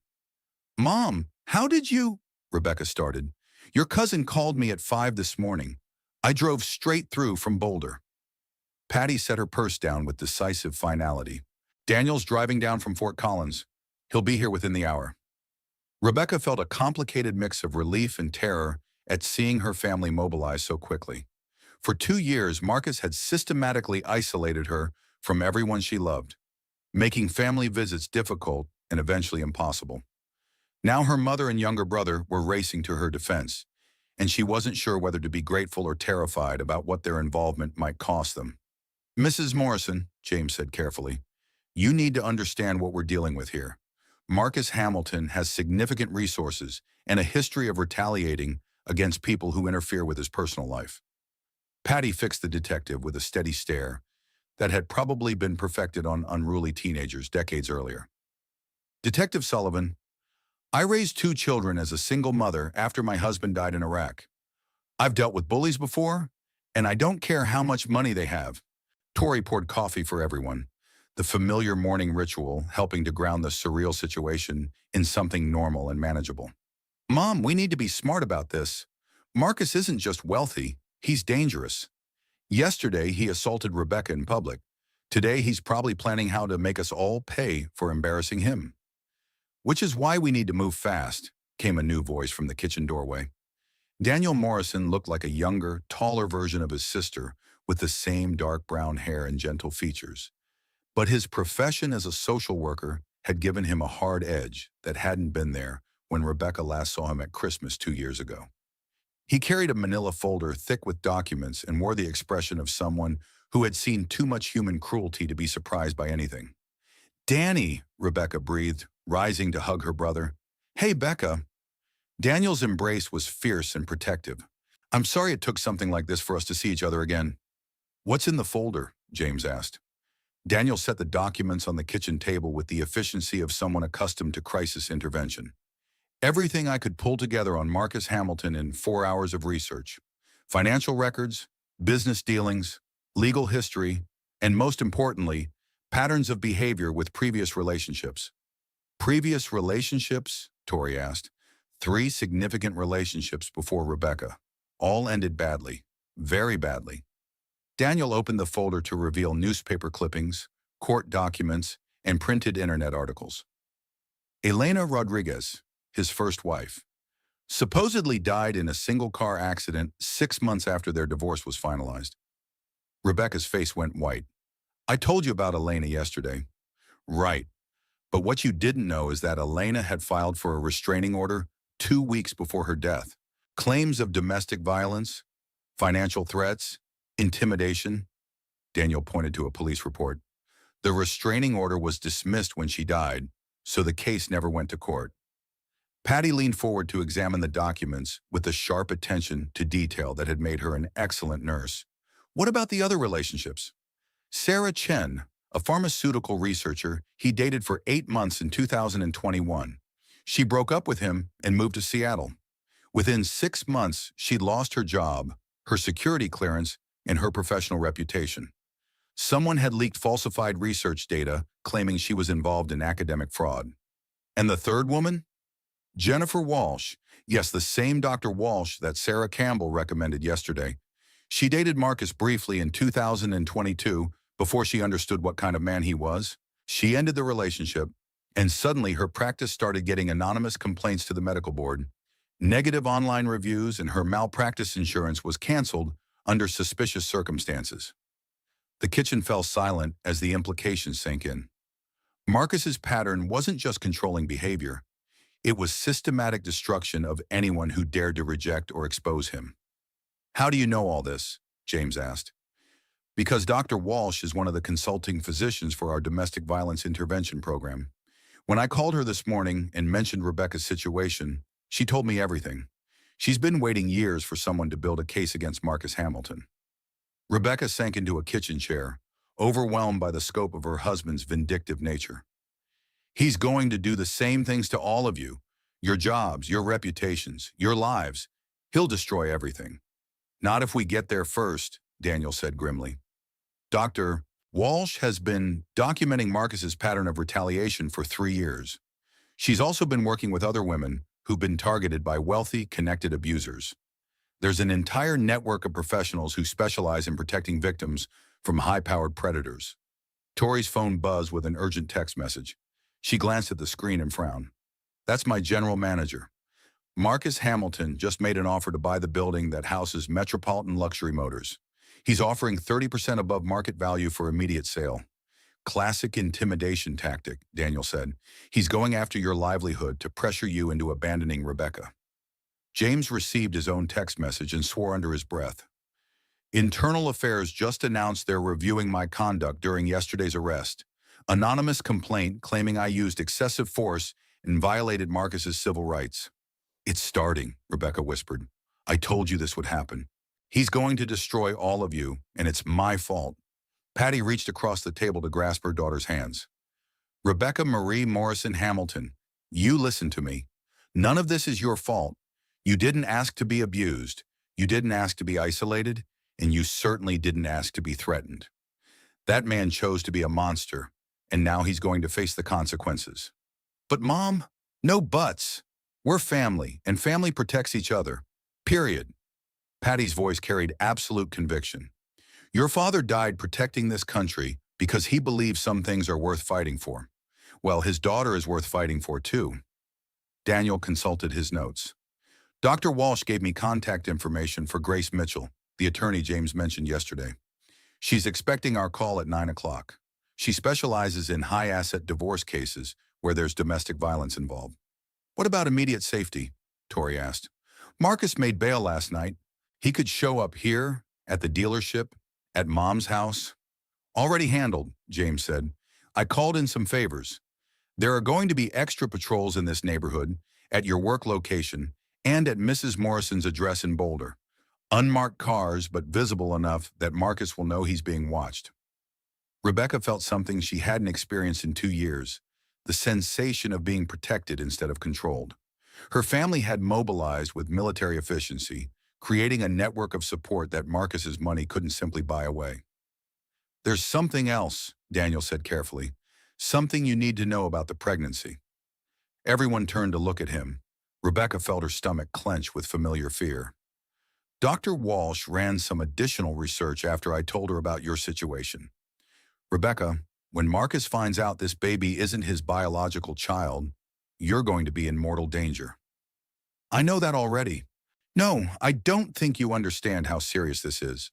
"Mom, how did you—" Rebecca started. "Your cousin called me at 5 this morning. I drove straight through from Boulder." Patty set her purse down with decisive finality. "Daniel's driving down from Fort Collins. He'll be here within the hour." Rebecca felt a complicated mix of relief and terror at seeing her family mobilize so quickly. For 2 years, Marcus had systematically isolated her from everyone she loved, making family visits difficult and eventually impossible. Now her mother and younger brother were racing to her defense, and she wasn't sure whether to be grateful or terrified about what their involvement might cost them. "Mrs. Morrison," James said carefully, "you need to understand what we're dealing with here. Marcus Hamilton has significant resources and a history of retaliating against people who interfere with his personal life." Patty fixed the detective with a steady stare that had probably been perfected on unruly teenagers decades earlier. "Detective Sullivan, I raised 2 children as a single mother after my husband died in Iraq. I've dealt with bullies before, and I don't care how much money they have." Tori poured coffee for everyone, the familiar morning ritual helping to ground the surreal situation in something normal and manageable. "Mom, we need to be smart about this. Marcus isn't just wealthy, he's dangerous. Yesterday, he assaulted Rebecca in public. Today, he's probably planning how to make us all pay for embarrassing him. Which is why we need to move fast," came a new voice from the kitchen doorway. Daniel Morrison looked like a younger, taller version of his sister with the same dark brown hair and gentle features. But his profession as a social worker had given him a hard edge that hadn't been there when Rebecca last saw him at Christmas 2 years ago. He carried a manila folder thick with documents and wore the expression of someone who had seen too much human cruelty to be surprised by anything. "Danny," Rebecca breathed, rising to hug her brother. "Hey, Becca." Daniel's embrace was fierce and protective. "I'm sorry it took something like this for us to see each other again." "What's in the folder?" James asked. Daniel set the documents on the kitchen table with the efficiency of someone accustomed to crisis intervention. "Everything I could pull together on Marcus Hamilton in 4 hours of research. Financial records, business dealings, legal history, and most importantly, patterns of behavior with previous relationships." "Previous relationships?" Tori asked. 3 significant relationships before Rebecca. All ended badly. Very badly. Daniel opened the folder to reveal newspaper clippings, court documents, and printed internet articles. Elena Rodriguez, his first wife, supposedly died in a single-car accident 6 months after their divorce was finalized. Rebecca's face went white. "I told you about Elena yesterday." "Right. But what you didn't know is that Elena had filed for a restraining order 2 weeks before her death. Claims of domestic violence, financial threats, intimidation." Daniel pointed to a police report. "The restraining order was dismissed when she died, so the case never went to court." Patty leaned forward to examine the documents with the sharp attention to detail that had made her an excellent nurse. "What about the other relationships?" "Sarah Chen, a pharmaceutical researcher he dated for 8 months in 2021. She broke up with him and moved to Seattle. Within 6 months, she'd lost her job, her security clearance, and her professional reputation. Someone had leaked falsified research data claiming she was involved in academic fraud." "And the third woman?" "Jennifer Walsh. Yes, the same Dr. Walsh that Sarah Campbell recommended yesterday. She dated Marcus briefly in 2022 before she understood what kind of man he was. She ended the relationship, and suddenly her practice started getting anonymous complaints to the medical board, negative online reviews, and her malpractice insurance was canceled under suspicious circumstances. The kitchen fell silent as the implications sank in. Marcus's pattern wasn't just controlling behavior, it was systematic destruction of anyone who dared to reject or expose him. "How do you know all this?" James asked. "Because Dr. Walsh is one of the consulting physicians for our domestic violence intervention program. When I called her this morning and mentioned Rebecca's situation, she told me everything. She's been waiting years for someone to build a case against Marcus Hamilton." Rebecca sank into a kitchen chair, overwhelmed by the scope of her husband's vindictive nature. "He's going to do the same things to all of you. Your jobs, your reputations, your lives. He'll destroy everything." "Not if we get there first," Daniel said grimly. "Dr. Walsh has been documenting Marcus's pattern of retaliation for 3 years. She's also been working with other women who've been targeted by wealthy, connected abusers. There's an entire network of professionals who specialize in protecting victims from high-powered predators." Tori's phone buzzed with an urgent text message. She glanced at the screen and frowned. "That's my general manager. Marcus Hamilton just made an offer to buy the building that houses Metropolitan Luxury Motors. He's offering 30% above market value for immediate sale." "Classic intimidation tactic," Daniel said. "He's going after your livelihood to pressure you into abandoning Rebecca." James received his own text message and swore under his breath. "Internal Affairs just announced they're reviewing my conduct during yesterday's arrest. Anonymous complaint claiming I used excessive force and violated Marcus's civil rights." "It's starting," Rebecca whispered. "I told you this would happen. He's going to destroy all of you, and it's my fault." Patty reached across the table to grasp her daughter's hands. "Rebecca Marie Morrison Hamilton, you listen to me. None of this is your fault. You didn't ask to be abused. You didn't ask to be isolated, and you certainly didn't ask to be threatened. That man chose to be a monster, and now he's going to face the consequences." "But Mom," "No buts. We're family, and family protects each other. Period." Patty's voice carried absolute conviction. "Your father died protecting this country because he believes some things are worth fighting for. Well, his daughter is worth fighting for too." Daniel consulted his notes. "Dr. Walsh gave me contact information for Grace Mitchell, the attorney James mentioned yesterday. She's expecting our call at 9 o'clock. She specializes in high-asset divorce cases where there's domestic violence involved." "What about immediate safety?" Tori asked. "Marcus made bail last night. He could show up here, at the dealership, at Mom's house." "Already handled," James said. "I called in some favors. There are going to be extra patrols in this neighborhood, at your work location, and at Mrs. Morrison's address in Boulder. Unmarked cars, but visible enough that Marcus will know he's being watched." Rebecca felt something she hadn't experienced in 2 years, the sensation of being protected instead of controlled. Her family had mobilized with military efficiency, creating a network of support that Marcus's money couldn't simply buy away. "There's something else," Daniel said carefully. "Something you need to know about the pregnancy." Everyone turned to look at him. Rebecca felt her stomach clench with familiar fear. "Dr. Walsh ran some additional research after I told her about your situation. Rebecca, when Marcus finds out this baby isn't his biological child, you're going to be in mortal danger." "I know that already." "No, I don't think you understand how serious this is.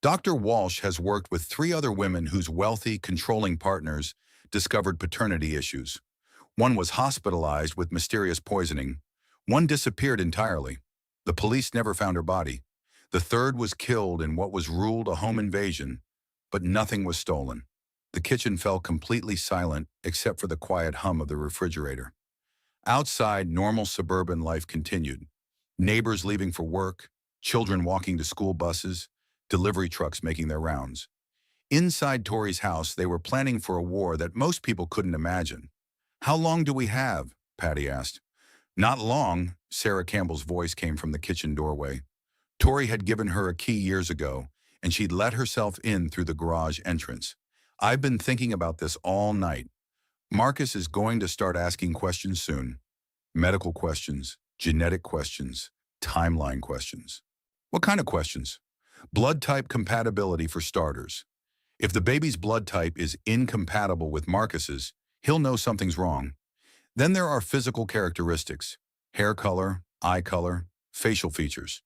Dr. Walsh has worked with 3 other women whose wealthy, controlling partners discovered paternity issues. One was hospitalized with mysterious poisoning. One disappeared entirely. The police never found her body. The third was killed in what was ruled a home invasion, but nothing was stolen." The kitchen fell completely silent except for the quiet hum of the refrigerator. Outside, normal suburban life continued. Neighbors leaving for work, children walking to school buses, delivery trucks making their rounds. Inside Tori's house, they were planning for a war that most people couldn't imagine. "How long do we have?" Patty asked. "Not long," Sarah Campbell's voice came from the kitchen doorway. Tori had given her a key years ago, and she'd let herself in through the garage entrance. "I've been thinking about this all night. Marcus is going to start asking questions soon. Medical questions, genetic questions, timeline questions." "What kind of questions?" "Blood type compatibility for starters. If the baby's blood type is incompatible with Marcus's, he'll know something's wrong. Then there are physical characteristics: hair color, eye color, facial features.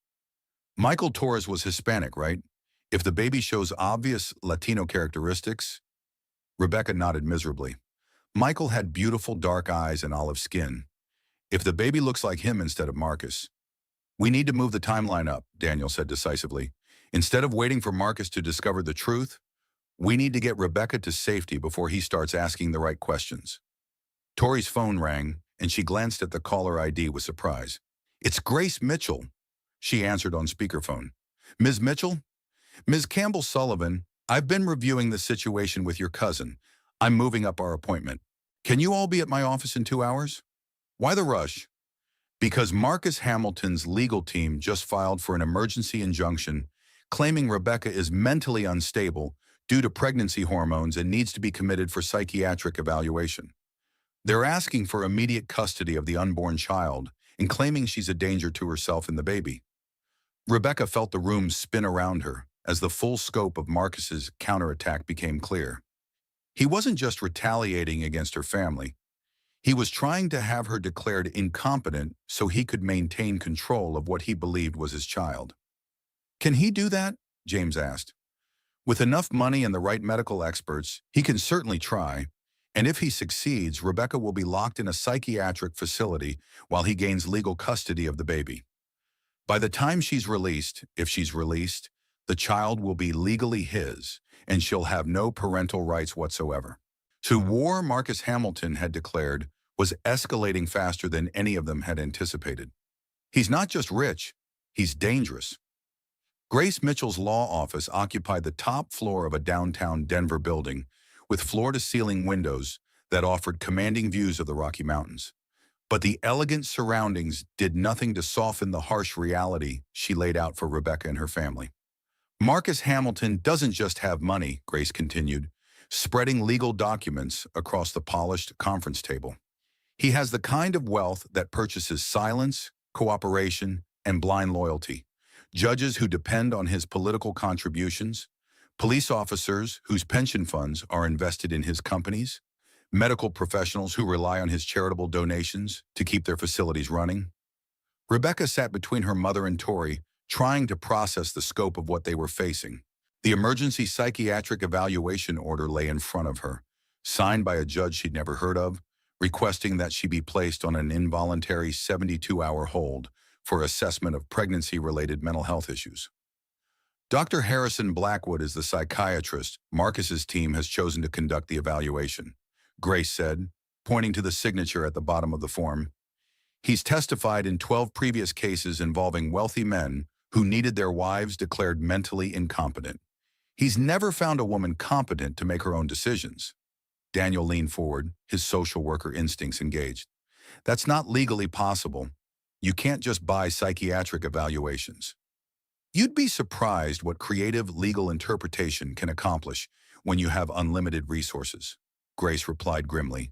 Michael Torres was Hispanic, right? If the baby shows obvious Latino characteristics, Rebecca nodded miserably. Michael had beautiful dark eyes and olive skin. If the baby looks like him instead of Marcus. We need to move the timeline up, Daniel said decisively. Instead of waiting for Marcus to discover the truth, we need to get Rebecca to safety before he starts asking the right questions. Tori's phone rang, and she glanced at the caller ID with surprise. It's Grace Mitchell, she answered on speakerphone. Ms. Mitchell? Ms. Campbell Sullivan, I've been reviewing the situation with your cousin. I'm moving up our appointment. Can you all be at my office in 2 hours? Why the rush? Because Marcus Hamilton's legal team just filed for an emergency injunction claiming Rebecca is mentally unstable due to pregnancy hormones and needs to be committed for psychiatric evaluation. They're asking for immediate custody of the unborn child and claiming she's a danger to herself and the baby. Rebecca felt the room spin around her as the full scope of Marcus's counterattack became clear. He wasn't just retaliating against her family. He was trying to have her declared incompetent so he could maintain control of what he believed was his child. Can he do that? James asked. With enough money and the right medical experts, he can certainly try. And if he succeeds, Rebecca will be locked in a psychiatric facility while he gains legal custody of the baby. By the time she's released, if she's released, the child will be legally his, and she'll have no parental rights whatsoever. The war Marcus Hamilton had declared was escalating faster than any of them had anticipated. He's not just rich, he's dangerous. Grace Mitchell's law office occupied the top floor of a downtown Denver building with floor-to-ceiling windows that offered commanding views of the Rocky Mountains. But the elegant surroundings did nothing to soften the harsh reality she laid out for Rebecca and her family. Marcus Hamilton doesn't just have money, Grace continued, spreading legal documents across the polished conference table. He has the kind of wealth that purchases silence, cooperation, and blind loyalty. Judges who depend on his political contributions, police officers whose pension funds are invested in his companies, medical professionals who rely on his charitable donations to keep their facilities running. Rebecca sat between her mother and Tori, trying to process the scope of what they were facing. The emergency psychiatric evaluation order lay in front of her, signed by a judge she'd never heard of, requesting that she be placed on an involuntary 72-hour hold for assessment of pregnancy-related mental health issues. Dr. Harrison Blackwood is the psychiatrist Marcus's team has chosen to conduct the evaluation, Grace said, pointing to the signature at the bottom of the form. He's testified in 12 previous cases involving wealthy men who needed their wives declared mentally incompetent. He's never found a woman competent to make her own decisions. Daniel leaned forward, his social worker instincts engaged. That's not legally possible. You can't just buy psychiatric evaluations. You'd be surprised what creative legal interpretation can accomplish when you have unlimited resources, Grace replied grimly.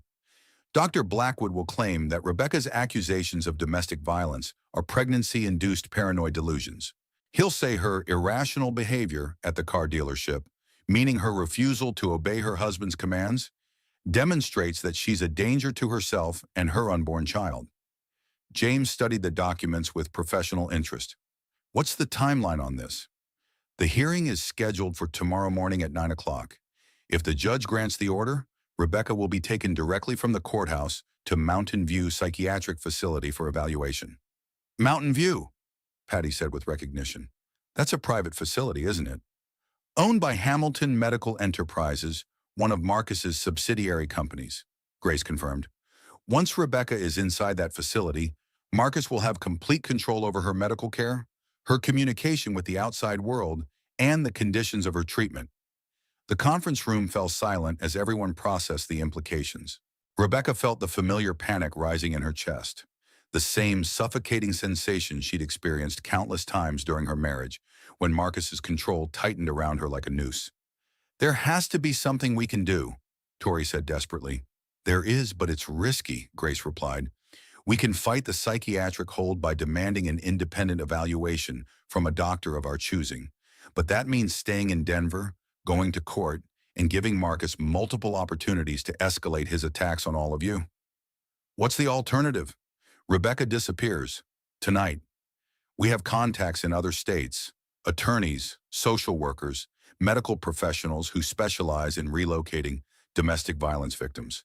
Dr. Blackwood will claim that Rebecca's accusations of domestic violence are pregnancy-induced paranoid delusions. He'll say her irrational behavior at the car dealership, meaning her refusal to obey her husband's commands, demonstrates that she's a danger to herself and her unborn child. James studied the documents with professional interest. What's the timeline on this? The hearing is scheduled for tomorrow morning at 9 o'clock. If the judge grants the order, Rebecca will be taken directly from the courthouse to Mountain View Psychiatric Facility for evaluation. Mountain View, Patty said with recognition. That's a private facility, isn't it? Owned by Hamilton Medical Enterprises, one of Marcus's subsidiary companies, Grace confirmed. Once Rebecca is inside that facility, Marcus will have complete control over her medical care, her communication with the outside world, and the conditions of her treatment. The conference room fell silent as everyone processed the implications. Rebecca felt the familiar panic rising in her chest, the same suffocating sensation she'd experienced countless times during her marriage, when Marcus's control tightened around her like a noose. There has to be something we can do, Tori said desperately. There is, but it's risky, Grace replied. We can fight the psychiatric hold by demanding an independent evaluation from a doctor of our choosing. But that means staying in Denver, going to court, and giving Marcus multiple opportunities to escalate his attacks on all of you. What's the alternative? Rebecca disappears. Tonight, we have contacts in other states, attorneys, social workers, medical professionals who specialize in relocating domestic violence victims.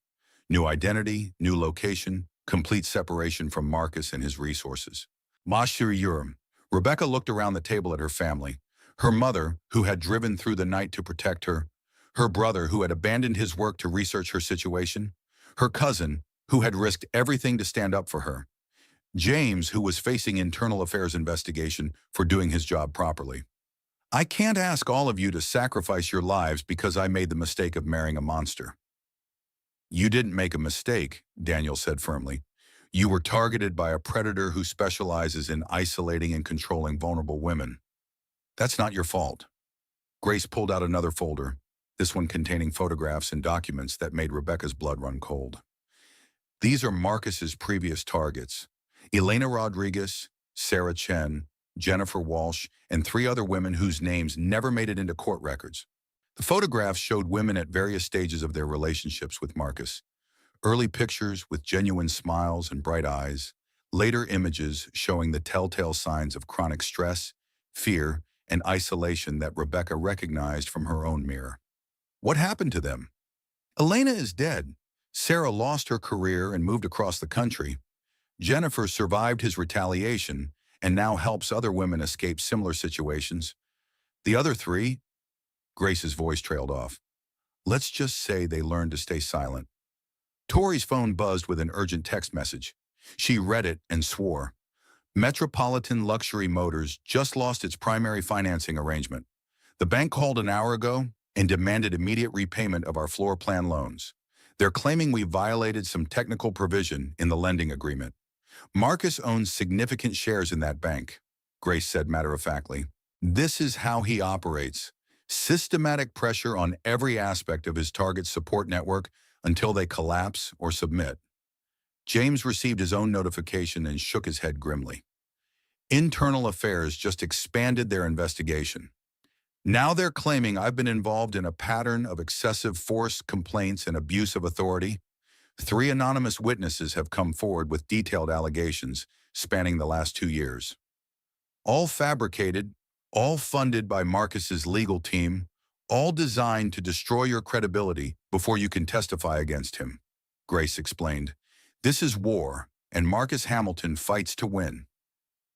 New identity, new location, complete separation from Marcus and his resources. Mashir Urim. Rebecca looked around the table at her family. Her mother, who had driven through the night to protect her. Her brother, who had abandoned his work to research her situation. Her cousin, who had risked everything to stand up for her. James, who was facing internal affairs investigation for doing his job properly. I can't ask all of you to sacrifice your lives because I made the mistake of marrying a monster. You didn't make a mistake, Daniel said firmly. You were targeted by a predator who specializes in isolating and controlling vulnerable women. That's not your fault. Grace pulled out another folder, this one containing photographs and documents that made Rebecca's blood run cold. These are Marcus's previous targets: Elena Rodriguez, Sarah Chen, Jennifer Walsh, and 3 other women whose names never made it into court records. The photographs showed women at various stages of their relationships with Marcus. Early pictures with genuine smiles and bright eyes, later images showing the telltale signs of chronic stress, fear, and isolation that Rebecca recognized from her own mirror. What happened to them? Elena is dead. Sarah lost her career and moved across the country. Jennifer survived his retaliation and now helps other women escape similar situations. The other 3? Grace's voice trailed off. Let's just say they learned to stay silent. Tori's phone buzzed with an urgent text message. She read it and swore. Metropolitan Luxury Motors just lost its primary financing arrangement. The bank called an hour ago and demanded immediate repayment of our floor plan loans. They're claiming we violated some technical provision in the lending agreement. Marcus owns significant shares in that bank, Grace said matter-of-factly. This is how he operates. Systematic pressure on every aspect of his target support network until they collapse or submit. James received his own notification and shook his head grimly. Internal Affairs just expanded their investigation. Now they're claiming I've been involved in a pattern of excessive force, complaints, and abuse of authority. 3 anonymous witnesses have come forward with detailed allegations spanning the last 2 years. All fabricated, all funded by Marcus's legal team, all designed to destroy your credibility before you can testify against him, Grace explained. This is war, and Marcus Hamilton fights to win.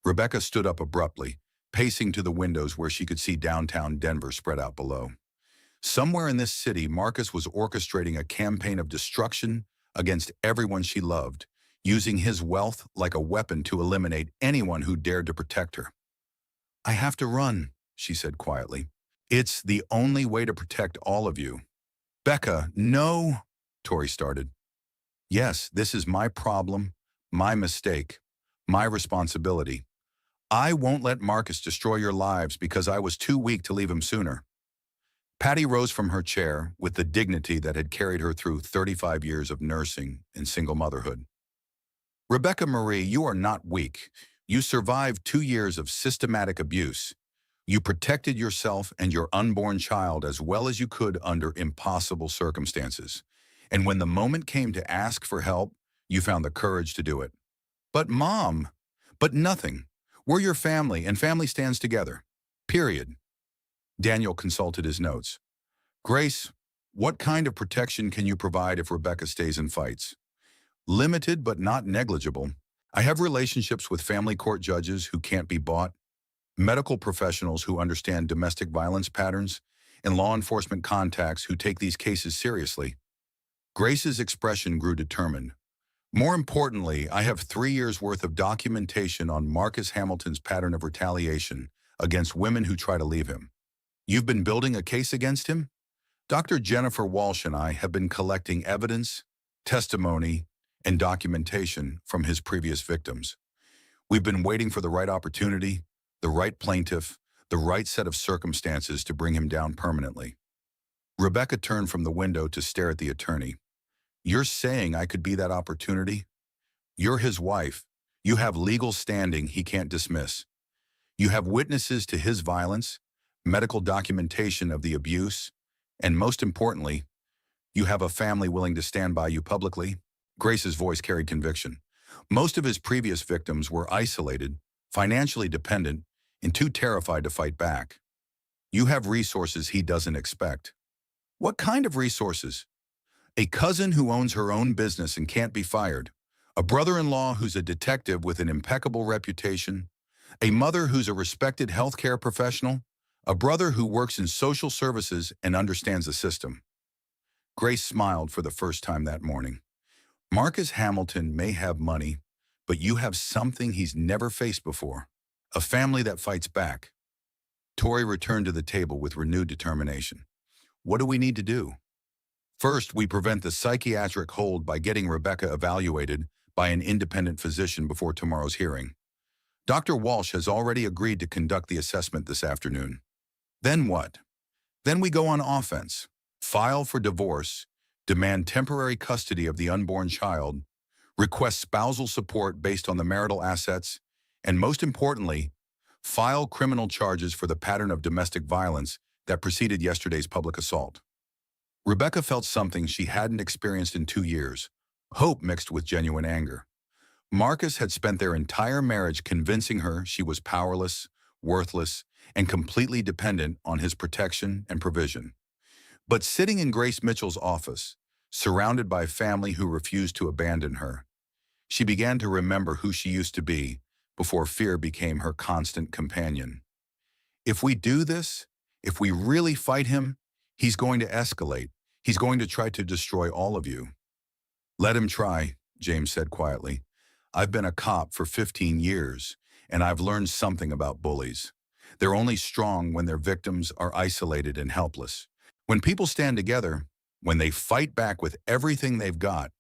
Rebecca stood up abruptly, pacing to the windows where she could see downtown Denver spread out below. Somewhere in this city, Marcus was orchestrating a campaign of destruction against everyone she loved, using his wealth like a weapon to eliminate anyone who dared to protect her. I have to run, she said quietly. It's the only way to protect all of you. Becca, no, Tori started. Yes, this is my problem, my mistake, my responsibility. I won't let Marcus destroy your lives because I was too weak to leave him sooner. Patty rose from her chair with the dignity that had carried her through 35 years of nursing and single motherhood. Rebecca Marie, you are not weak. You survived 2 years of systematic abuse. You protected yourself and your unborn child as well as you could under impossible circumstances. And when the moment came to ask for help, you found the courage to do it. But Mom, but nothing. We're your family, and family stands together. Period. Daniel consulted his notes. Grace, what kind of protection can you provide if Rebecca stays and fights? Limited but not negligible. I have relationships with family court judges who can't be bought, medical professionals who understand domestic violence patterns, and law enforcement contacts who take these cases seriously. Grace's expression grew determined. More importantly, I have 3 years' worth of documentation on Marcus Hamilton's pattern of retaliation against women who try to leave him. You've been building a case against him? Dr. Jennifer Walsh and I have been collecting evidence, testimony, and documentation from his previous victims. We've been waiting for the right opportunity, the right plaintiff, the right set of circumstances to bring him down permanently. Rebecca turned from the window to stare at the attorney. You're saying I could be that opportunity? You're his wife. You have legal standing he can't dismiss. You have witnesses to his violence, medical documentation of the abuse, And most importantly, you have a family willing to stand by you publicly. Grace's voice carried conviction. Most of his previous victims were isolated, financially dependent, and too terrified to fight back. You have resources he doesn't expect. What kind of resources? A cousin who owns her own business and can't be fired. A brother-in-law who's a detective with an impeccable reputation. A mother who's a respected healthcare professional. A brother who works in social services and understands the system. Grace smiled for the first time that morning. Marcus Hamilton may have money, but you have something he's never faced before. A family that fights back. Tori returned to the table with renewed determination. What do we need to do? First, we prevent the psychiatric hold by getting Rebecca evaluated by an independent physician before tomorrow's hearing. Dr. Walsh has already agreed to conduct the assessment this afternoon. Then what? Then we go on offense, file for divorce, demand temporary custody of the unborn child, request spousal support based on the marital assets, and most importantly, file criminal charges for the pattern of domestic violence that preceded yesterday's public assault. Rebecca felt something she hadn't experienced in 2 years, hope mixed with genuine anger. Marcus had spent their entire marriage convincing her she was powerless, worthless, and completely dependent on his protection and provision. But sitting in Grace Mitchell's office, surrounded by family who refused to abandon her, she began to remember who she used to be before fear became her constant companion. If we do this, if we really fight him, he's going to escalate. He's going to try to destroy all of you. Let him try, James said quietly. I've been a cop for 15 years, and I've learned something about bullies. They're only strong when their victims are isolated and helpless. When people stand together, when they fight back with everything they've got,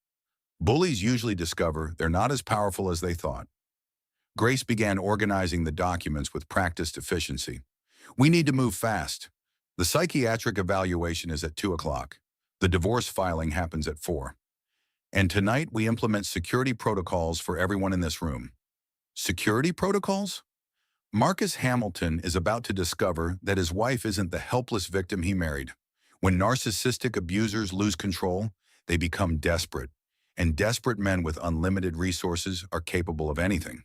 bullies usually discover they're not as powerful as they thought. Grace began organizing the documents with practiced efficiency. We need to move fast. The psychiatric evaluation is at 2 o'clock. The divorce filing happens at 4. And tonight we implement security protocols for everyone in this room. Security protocols? Marcus Hamilton is about to discover that his wife isn't the helpless victim he married. When narcissistic abusers lose control, they become desperate. And desperate men with unlimited resources are capable of anything.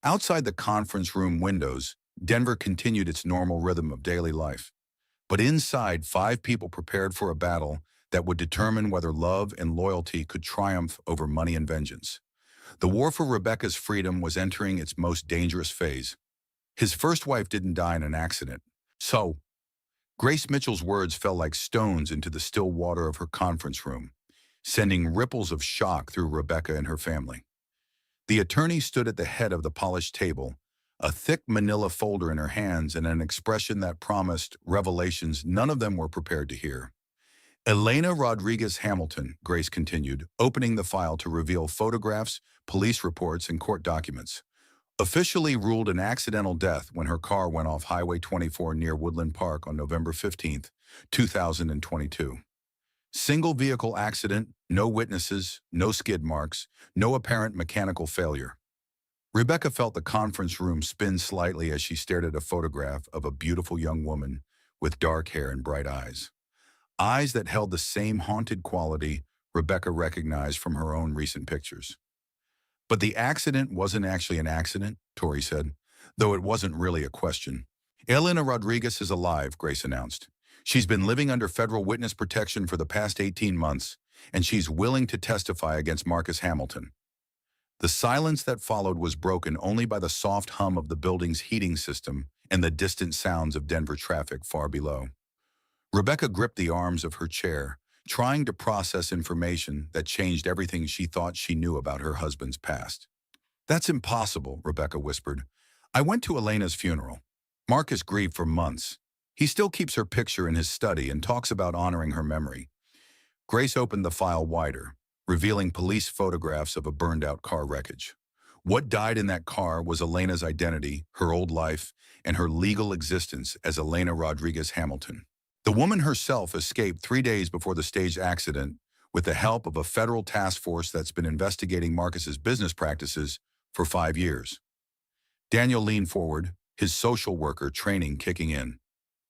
Outside the conference room windows, Denver continued its normal rhythm of daily life. But inside, 5 people prepared for a battle that would determine whether love and loyalty could triumph over money and vengeance. The war for Rebecca's freedom was entering its most dangerous phase. His first wife didn't die in an accident. So, Grace Mitchell's words fell like stones into the still water of her conference room, sending ripples of shock through Rebecca and her family. The attorney stood at the head of the polished table, a thick manila folder in her hands and an expression that promised revelations none of them were prepared to hear. Elena Rodriguez Hamilton, Grace continued, opening the file to reveal photographs, police reports, and court documents. Officially ruled an accidental death when her car went off Highway 24 near Woodland Park on November 15, 2022. Single vehicle accident, no witnesses, no skid marks, no apparent mechanical failure. Rebecca felt the conference room spin slightly as she stared at a photograph of a beautiful young woman with dark hair and bright eyes. Eyes that held the same haunted quality Rebecca recognized from her own recent pictures. But the accident wasn't actually an accident, Tori said, though it wasn't really a question. Elena Rodriguez is alive, Grace announced. She's been living under federal witness protection for the past 18 months, and she's willing to testify against Marcus Hamilton. The silence that followed was broken only by the soft hum of the building's heating system and the distant sounds of Denver traffic far below. Rebecca gripped the arms of her chair, trying to process information that changed everything she thought she knew about her husband's past. That's impossible, Rebecca whispered. I went to Elena's funeral. Marcus grieved for months. He still keeps her picture in his study and talks about honoring her memory. Grace opened the file wider, revealing police photographs of a burned-out car wreckage. What died in that car was Elena's identity, her old life, and her legal existence as Elena Rodriguez Hamilton. The woman herself escaped 3 days before the staged accident with the help of a federal task force that's been investigating Marcus's business practices for 5 years. Daniel leaned forward, his social worker training kicking in.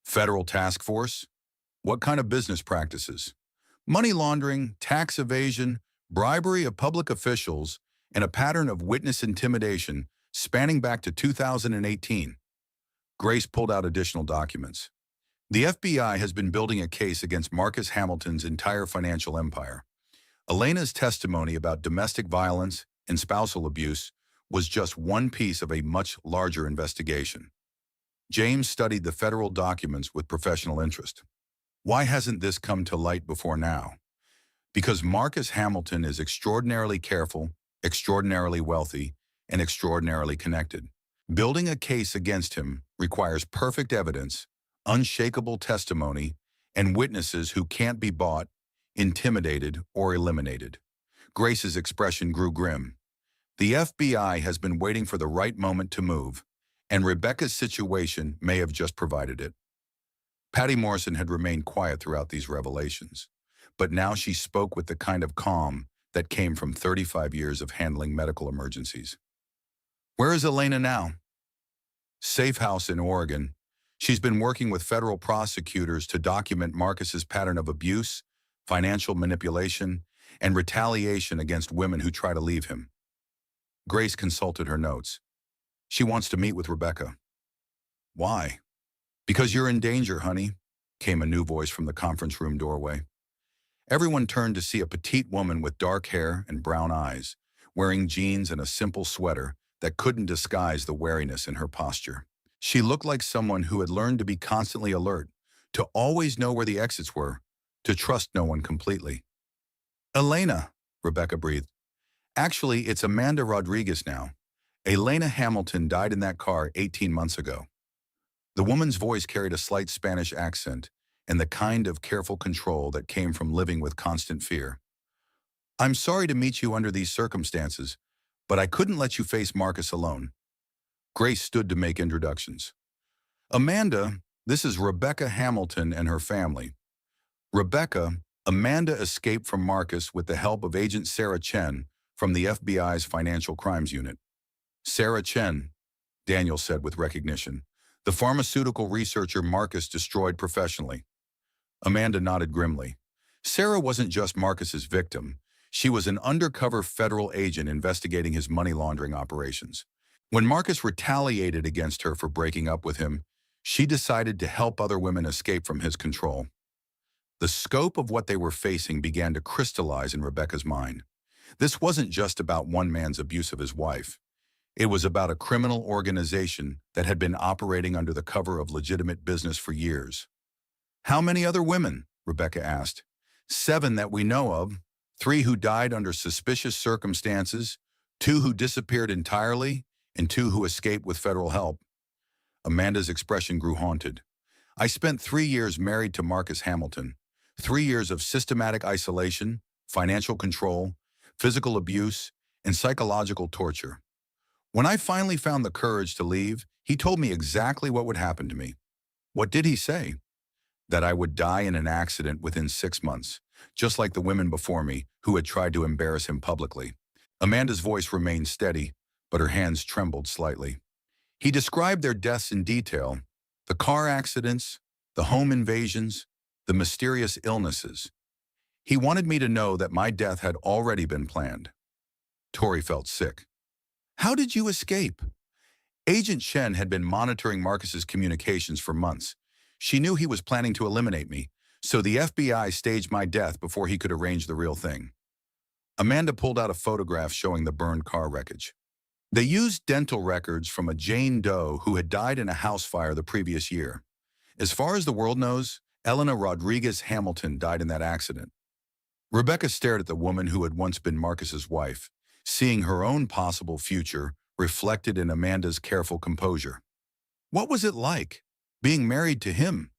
Federal task force? What kind of business practices? Money laundering, tax evasion, bribery of public officials, and a pattern of witness intimidation spanning back to 2018. Grace pulled out additional documents. The FBI has been building a case against Marcus Hamilton's entire financial empire. Elena's testimony about domestic violence and spousal abuse was just one piece of a much larger investigation. James studied the federal documents with professional interest. Why hasn't this come to light before now? Because Marcus Hamilton is extraordinarily careful, extraordinarily wealthy, and extraordinarily connected. Building a case against him requires perfect evidence, unshakable testimony, and witnesses who can't be bought, intimidated, or eliminated. Grace's expression grew grim. The FBI has been waiting for the right moment to move, and Rebecca's situation may have just provided it. Patty Morrison had remained quiet throughout these revelations, but now she spoke with the kind of calm that came from 35 years of handling medical emergencies. Where is Elena now? Safe house in Oregon. She's been working with federal prosecutors to document Marcus's pattern of abuse, financial manipulation, and retaliation against women who try to leave him. Grace consulted her notes. She wants to meet with Rebecca. Why? Because you're in danger, honey, came a new voice from the conference room doorway. Everyone turned to see a petite woman with dark hair and brown eyes, wearing jeans and a simple sweater that couldn't disguise the wariness in her posture. She looked like someone who had learned to be constantly alert, to always know where the exits were, to trust no one completely. Elena, Rebecca breathed. Actually, it's Amanda Rodriguez now. Elena Hamilton died in that car 18 months ago. The woman's voice carried a slight Spanish accent and the kind of careful control that came from living with constant fear. I'm sorry to meet you under these circumstances, but I couldn't let you face Marcus alone. Grace stood to make introductions. Amanda, this is Rebecca Hamilton and her family. Rebecca, Amanda escaped from Marcus with the help of Agent Sarah Chen from the FBI's Financial Crimes Unit. Sarah Chen, Daniel said with recognition, the pharmaceutical researcher Marcus destroyed professionally. Amanda nodded grimly. Sarah wasn't just Marcus's victim. She was an undercover federal agent investigating his money laundering operations. When Marcus retaliated against her for breaking up with him, she decided to help other women escape from his control. The scope of what they were facing began to crystallize in Rebecca's mind. This wasn't just about one man's abuse of his wife. It was about a criminal organization that had been operating under the cover of legitimate business for years. How many other women? Rebecca asked. 7 that we know of, 3 who died under suspicious circumstances, 2 who disappeared entirely, and 2 who escaped with federal help. Amanda's expression grew haunted. I spent 3 years married to Marcus Hamilton, 3 years of systematic isolation, financial control, physical abuse, and psychological torture. When I finally found the courage to leave, he told me exactly what would happen to me. What did he say? That I would die in an accident within 6 months, just like the women before me who had tried to embarrass him publicly. Amanda's voice remained steady, but her hands trembled slightly. He described their deaths in detail, the car accidents, the home invasions, the mysterious illnesses. He wanted me to know that my death had already been planned. Tori felt sick. How did you escape? Agent Chen had been monitoring Marcus's communications for months. She knew he was planning to eliminate me, so the FBI staged my death before he could arrange the real thing. Amanda pulled out a photograph showing the burned car wreckage. They used dental records from a Jane Doe who had died in a house fire the previous year. As far as the world knows, Elena Rodriguez Hamilton died in that accident. Rebecca stared at the woman who had once been Marcus's wife, seeing her own possible future reflected in Amanda's careful composure. What was it like, being married to him?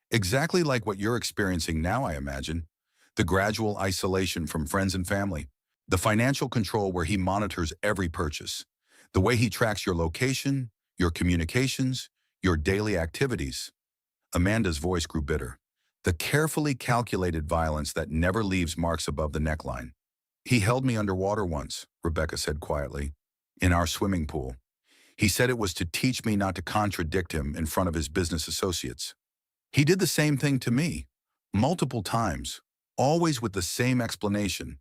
Exactly like what you're experiencing now, I imagine. The gradual isolation from friends and family. The financial control where he monitors every purchase. The way he tracks your location, your communications, your daily activities. Amanda's voice grew bitter. The carefully calculated violence that never leaves marks above the neckline. He held me underwater once, Rebecca said quietly, in our swimming pool. He said it was to teach me not to contradict him in front of his business associates. He did the same thing to me, multiple times, always with the same explanation,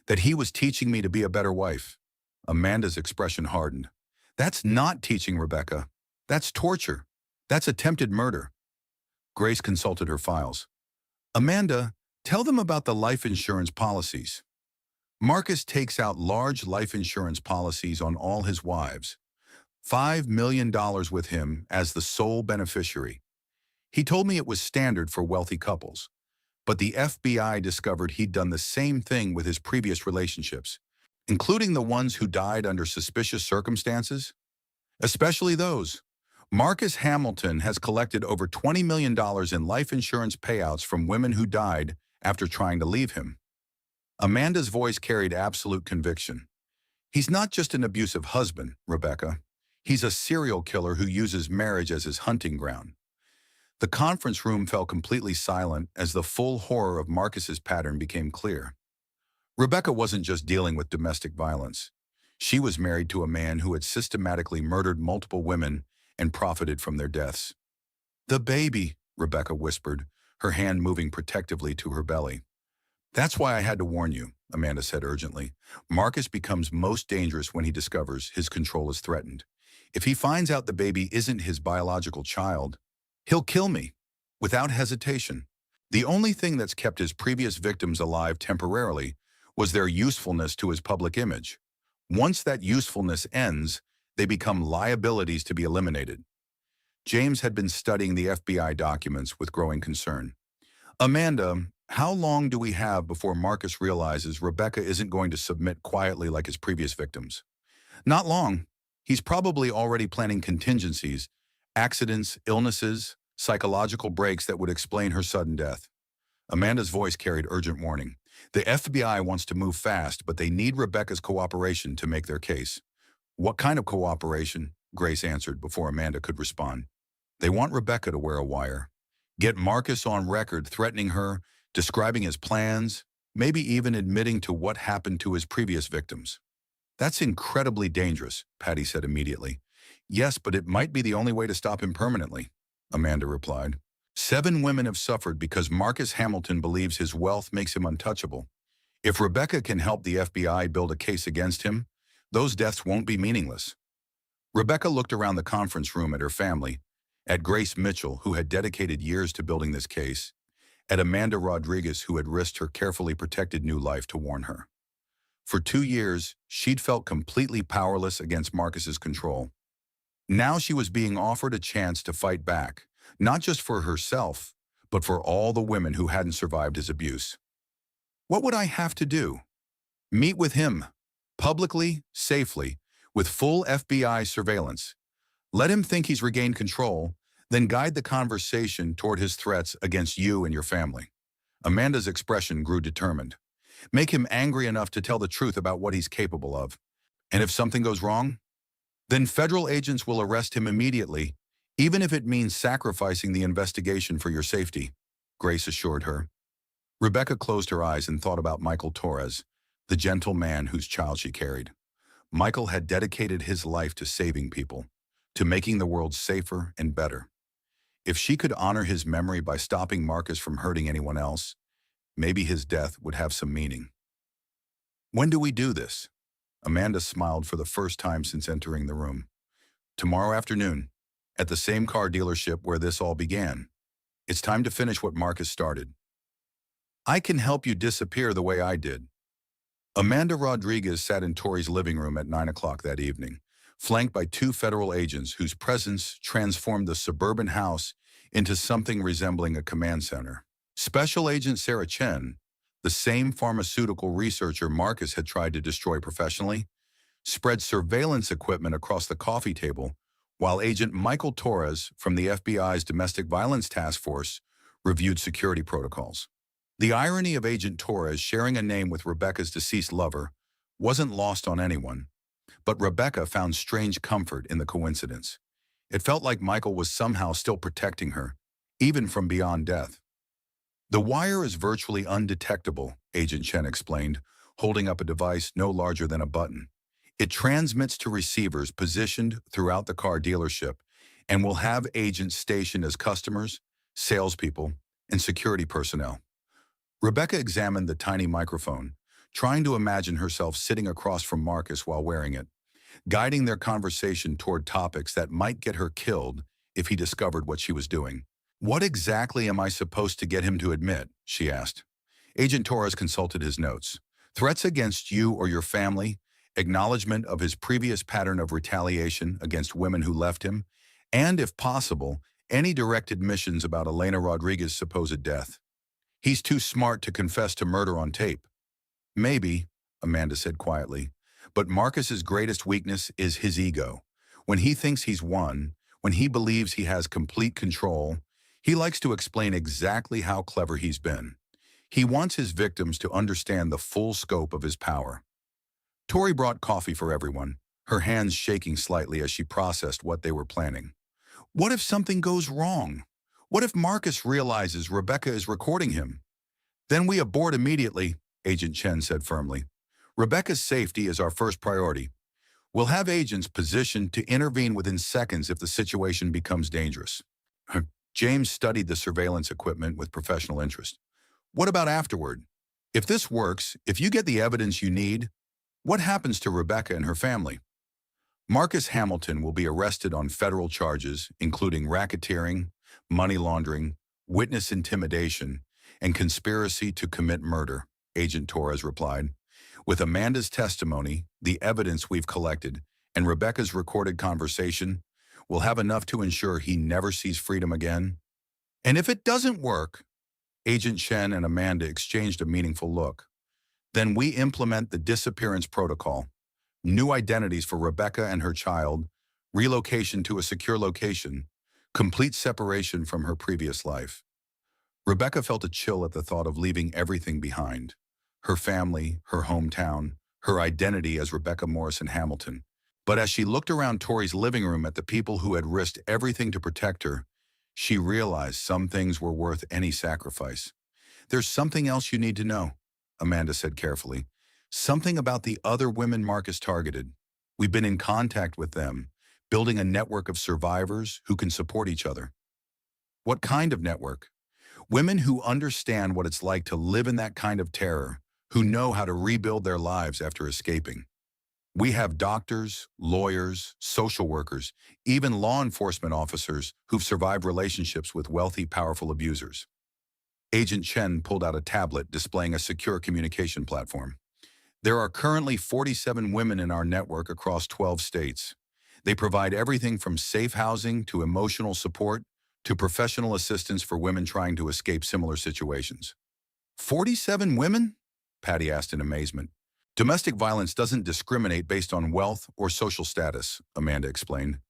that he was teaching me to be a better wife. Amanda's expression hardened. That's not teaching, Rebecca. That's torture. That's attempted murder. Grace consulted her files. Amanda, tell them about the life insurance policies. Marcus takes out large life insurance policies on all his wives. $5 million with him as the sole beneficiary. He told me it was standard for wealthy couples. But the FBI discovered he'd done the same thing with his previous relationships, including the ones who died under suspicious circumstances. Especially those. Marcus Hamilton has collected over $20 million in life insurance payouts from women who died after trying to leave him. Amanda's voice carried absolute conviction. He's not just an abusive husband, Rebecca. He's a serial killer who uses marriage as his hunting ground. The conference room fell completely silent as the full horror of Marcus's pattern became clear. Rebecca wasn't just dealing with domestic violence. She was married to a man who had systematically murdered multiple women and profited from their deaths. "The baby," Rebecca whispered, her hand moving protectively to her belly. "That's why I had to warn you," Amanda said urgently. "Marcus becomes most dangerous when he discovers his control is threatened. If he finds out the baby isn't his biological child, he'll kill me, without hesitation." The only thing that's kept his previous victims alive temporarily was their usefulness to his public image. Once that usefulness ends, they become liabilities to be eliminated. James had been studying the FBI documents with growing concern. "Amanda, how long do we have before Marcus realizes Rebecca isn't going to submit quietly like his previous victims?" "Not long. He's probably already planning contingencies, accidents, illnesses, psychological breaks that would explain her sudden death." Amanda's voice carried urgent warning. "The FBI wants to move fast, but they need Rebecca's cooperation to make their case." "What kind of cooperation?" Grace answered before Amanda could respond. "They want Rebecca to wear a wire. Get Marcus on record threatening her, describing his plans, maybe even admitting to what happened to his previous victims." "That's incredibly dangerous," Patty said immediately. "Yes, but it might be the only way to stop him permanently," Amanda replied. 7 women have suffered because Marcus Hamilton believes his wealth makes him untouchable. If Rebecca can help the FBI build a case against him, those deaths won't be meaningless. Rebecca looked around the conference room at her family, at Grace Mitchell, who had dedicated years to building this case, at Amanda Rodriguez, who had risked her carefully protected new life to warn her. For 2 years, she'd felt completely powerless against Marcus's control. Now she was being offered a chance to fight back, not just for herself, but for all the women who hadn't survived his abuse. What would I have to do? Meet with him, publicly, safely, with full FBI surveillance. Let him think he's regained control, then guide the conversation toward his threats against you and your family. Amanda's expression grew determined. Make him angry enough to tell the truth about what he's capable of. And if something goes wrong, then federal agents will arrest him immediately, even if it means sacrificing the investigation for your safety, Grace assured her. Rebecca closed her eyes and thought about Michael Torres, the gentle man whose child she carried. Michael had dedicated his life to saving people, to making the world safer and better. If she could honor his memory by stopping Marcus from hurting anyone else, maybe his death would have some meaning. "When do we do this?" Amanda smiled for the first time since entering the room. "Tomorrow afternoon, at the same car dealership where this all began. It's time to finish what Marcus started. I can help you disappear the way I did." Amanda Rodriguez sat in Tori's living room at 9 o'clock that evening, flanked by 2 federal agents whose presence transformed the suburban house into something resembling a command center. Special Agent Sarah Chen, the same pharmaceutical researcher Marcus had tried to destroy professionally, spread surveillance equipment across the coffee table, while Agent Michael Torres from the FBI's Domestic Violence Task Force reviewed security protocols. The irony of Agent Torres sharing a name with Rebecca's deceased lover wasn't lost on anyone, but Rebecca found strange comfort in the coincidence. It felt like Michael was somehow still protecting her, even from beyond death. "The wire is virtually undetectable," Agent Chen explained, holding up a device no larger than a button. "It transmits to receivers positioned throughout the car dealership and will have agents stationed as customers, salespeople, and security personnel. Rebecca examined the tiny microphone, trying to imagine herself sitting across from Marcus while wearing it, guiding their conversation toward topics that might get her killed if he discovered what she was doing. "What exactly am I supposed to get him to admit?" she asked. Agent Torres consulted his notes. "Threats against you or your family, acknowledgement of his previous pattern of retaliation against women who left him, and, if possible, any direct admissions about Elena Rodriguez's supposed death. He's too smart to confess to murder on tape." "Maybe," Amanda said quietly, "but Marcus's greatest weakness is his ego. When he thinks he's won, when he believes he has complete control, he likes to explain exactly how clever he's been. He wants his victims to understand the full scope of his power." Tori brought coffee for everyone, her hands shaking slightly as she processed what they were planning. What if something goes wrong? What if Marcus realizes Rebecca is recording him? "Then we abort immediately," Agent Chen said firmly. "Rebecca's safety is our first priority. We'll have agents positioned to intervene within seconds if the situation becomes dangerous." James studied the surveillance equipment with professional interest. "What about afterward? If this works, if you get the evidence you need, what happens to Rebecca and her family?" "Marcus Hamilton will be arrested on federal charges, including racketeering, money laundering, witness intimidation, and conspiracy to commit murder," Agent Torres replied. "With Amanda's testimony, the evidence we've collected, and Rebecca's recorded conversation, we'll have enough to ensure he never sees freedom again." "And if it doesn't work?" Agent Chen and Amanda exchanged a meaningful look. "Then we implement the disappearance protocol. New identities for Rebecca and her child, relocation to a secure location, complete separation from her previous life." Rebecca felt a chill at the thought of leaving everything behind. Her family, her hometown, her identity as Rebecca Morrison Hamilton. But as she looked around Tori's living room at the people who had risked everything to protect her, she realized some things were worth any sacrifice. "There's something else you need to know," Amanda said carefully. "Something about the other women Marcus targeted. We've been in contact with them, building a network of survivors who can support each other." "What kind of network?" "Women who understand what it's like to live in that kind of terror, who know how to rebuild their lives after escaping. We have doctors, lawyers, social workers, even law enforcement officers who've survived relationships with wealthy, powerful abusers." Agent Chen pulled out a tablet displaying a secure communication platform. "There are currently 47 women in our network across 12 states. They provide everything from safe housing to emotional support to professional assistance for women trying to escape similar situations." "47 women?" Patty asked in amazement. "Domestic violence doesn't discriminate based on wealth or social status," Amanda explained.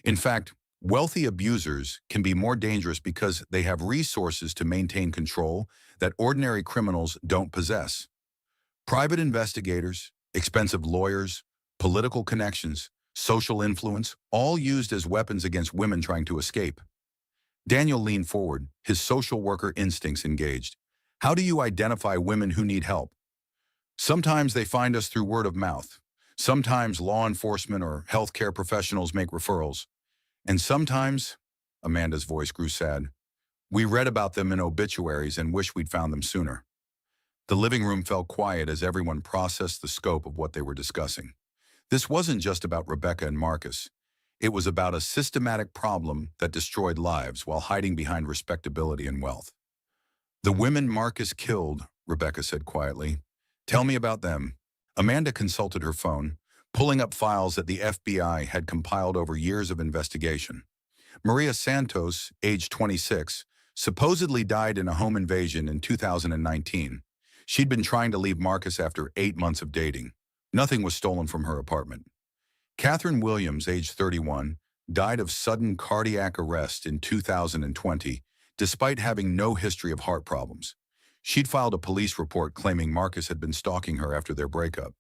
"In fact, wealthy abusers can be more dangerous because they have resources to maintain control that ordinary criminals don't possess. Private investigators, expensive lawyers, political connections, social influence, all used as weapons against women trying to escape." Daniel leaned forward, his social worker instincts engaged. "How do you identify women who need help?" "Sometimes they find us through word of mouth. Sometimes law enforcement or healthcare professionals make referrals. And sometimes," Amanda's voice grew sad, "we read about them in obituaries and wish we'd found them sooner." The living room fell quiet as everyone processed the scope of what they were discussing. This wasn't just about Rebecca and Marcus. It was about a systematic problem that destroyed lives while hiding behind respectability and wealth. "The women Marcus killed," Rebecca said quietly. "Tell me about them." Amanda consulted her phone, pulling up files that the FBI had compiled over years of investigation. Maria Santos, age 26, supposedly died in a home invasion in 2019. She'd been trying to leave Marcus after 8 months of dating. Nothing was stolen from her apartment. Catherine Williams, age 31, died of sudden cardiac arrest in 2020, despite having no history of heart problems. She'd filed a police report claiming Marcus had been stalking her after their breakup.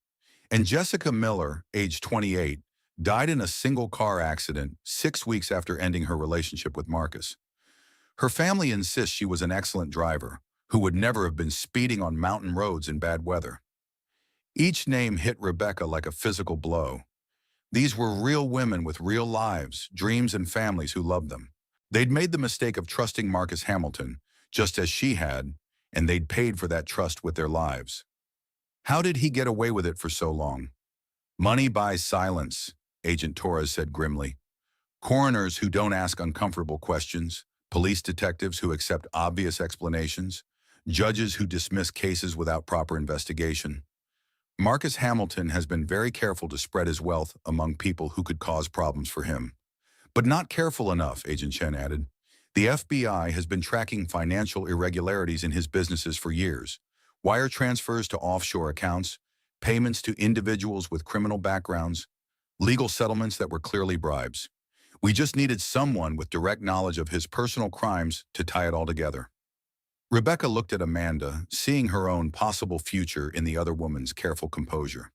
And Jessica Miller, age 28, died in a single car accident 6 weeks after ending her relationship with Marcus. Her family insists she was an excellent driver, who would never have been speeding on mountain roads in bad weather. Each name hit Rebecca like a physical blow. These were real women with real lives, dreams, and families who loved them. They'd made the mistake of trusting Marcus Hamilton, just as she had, and they'd paid for that trust with their lives. How did he get away with it for so long? Money buys silence, Agent Torres said grimly. Coroners who don't ask uncomfortable questions, police detectives who accept obvious explanations, judges who dismiss cases without proper investigation. Marcus Hamilton has been very careful to spread his wealth among people who could cause problems for him. But not careful enough, Agent Chen added. The FBI has been tracking financial irregularities in his businesses for years. Wire transfers to offshore accounts, payments to individuals with criminal backgrounds, legal settlements that were clearly bribes. We just needed someone with direct knowledge of his personal crimes to tie it all together. Rebecca looked at Amanda, seeing her own possible future in the other woman's careful composure.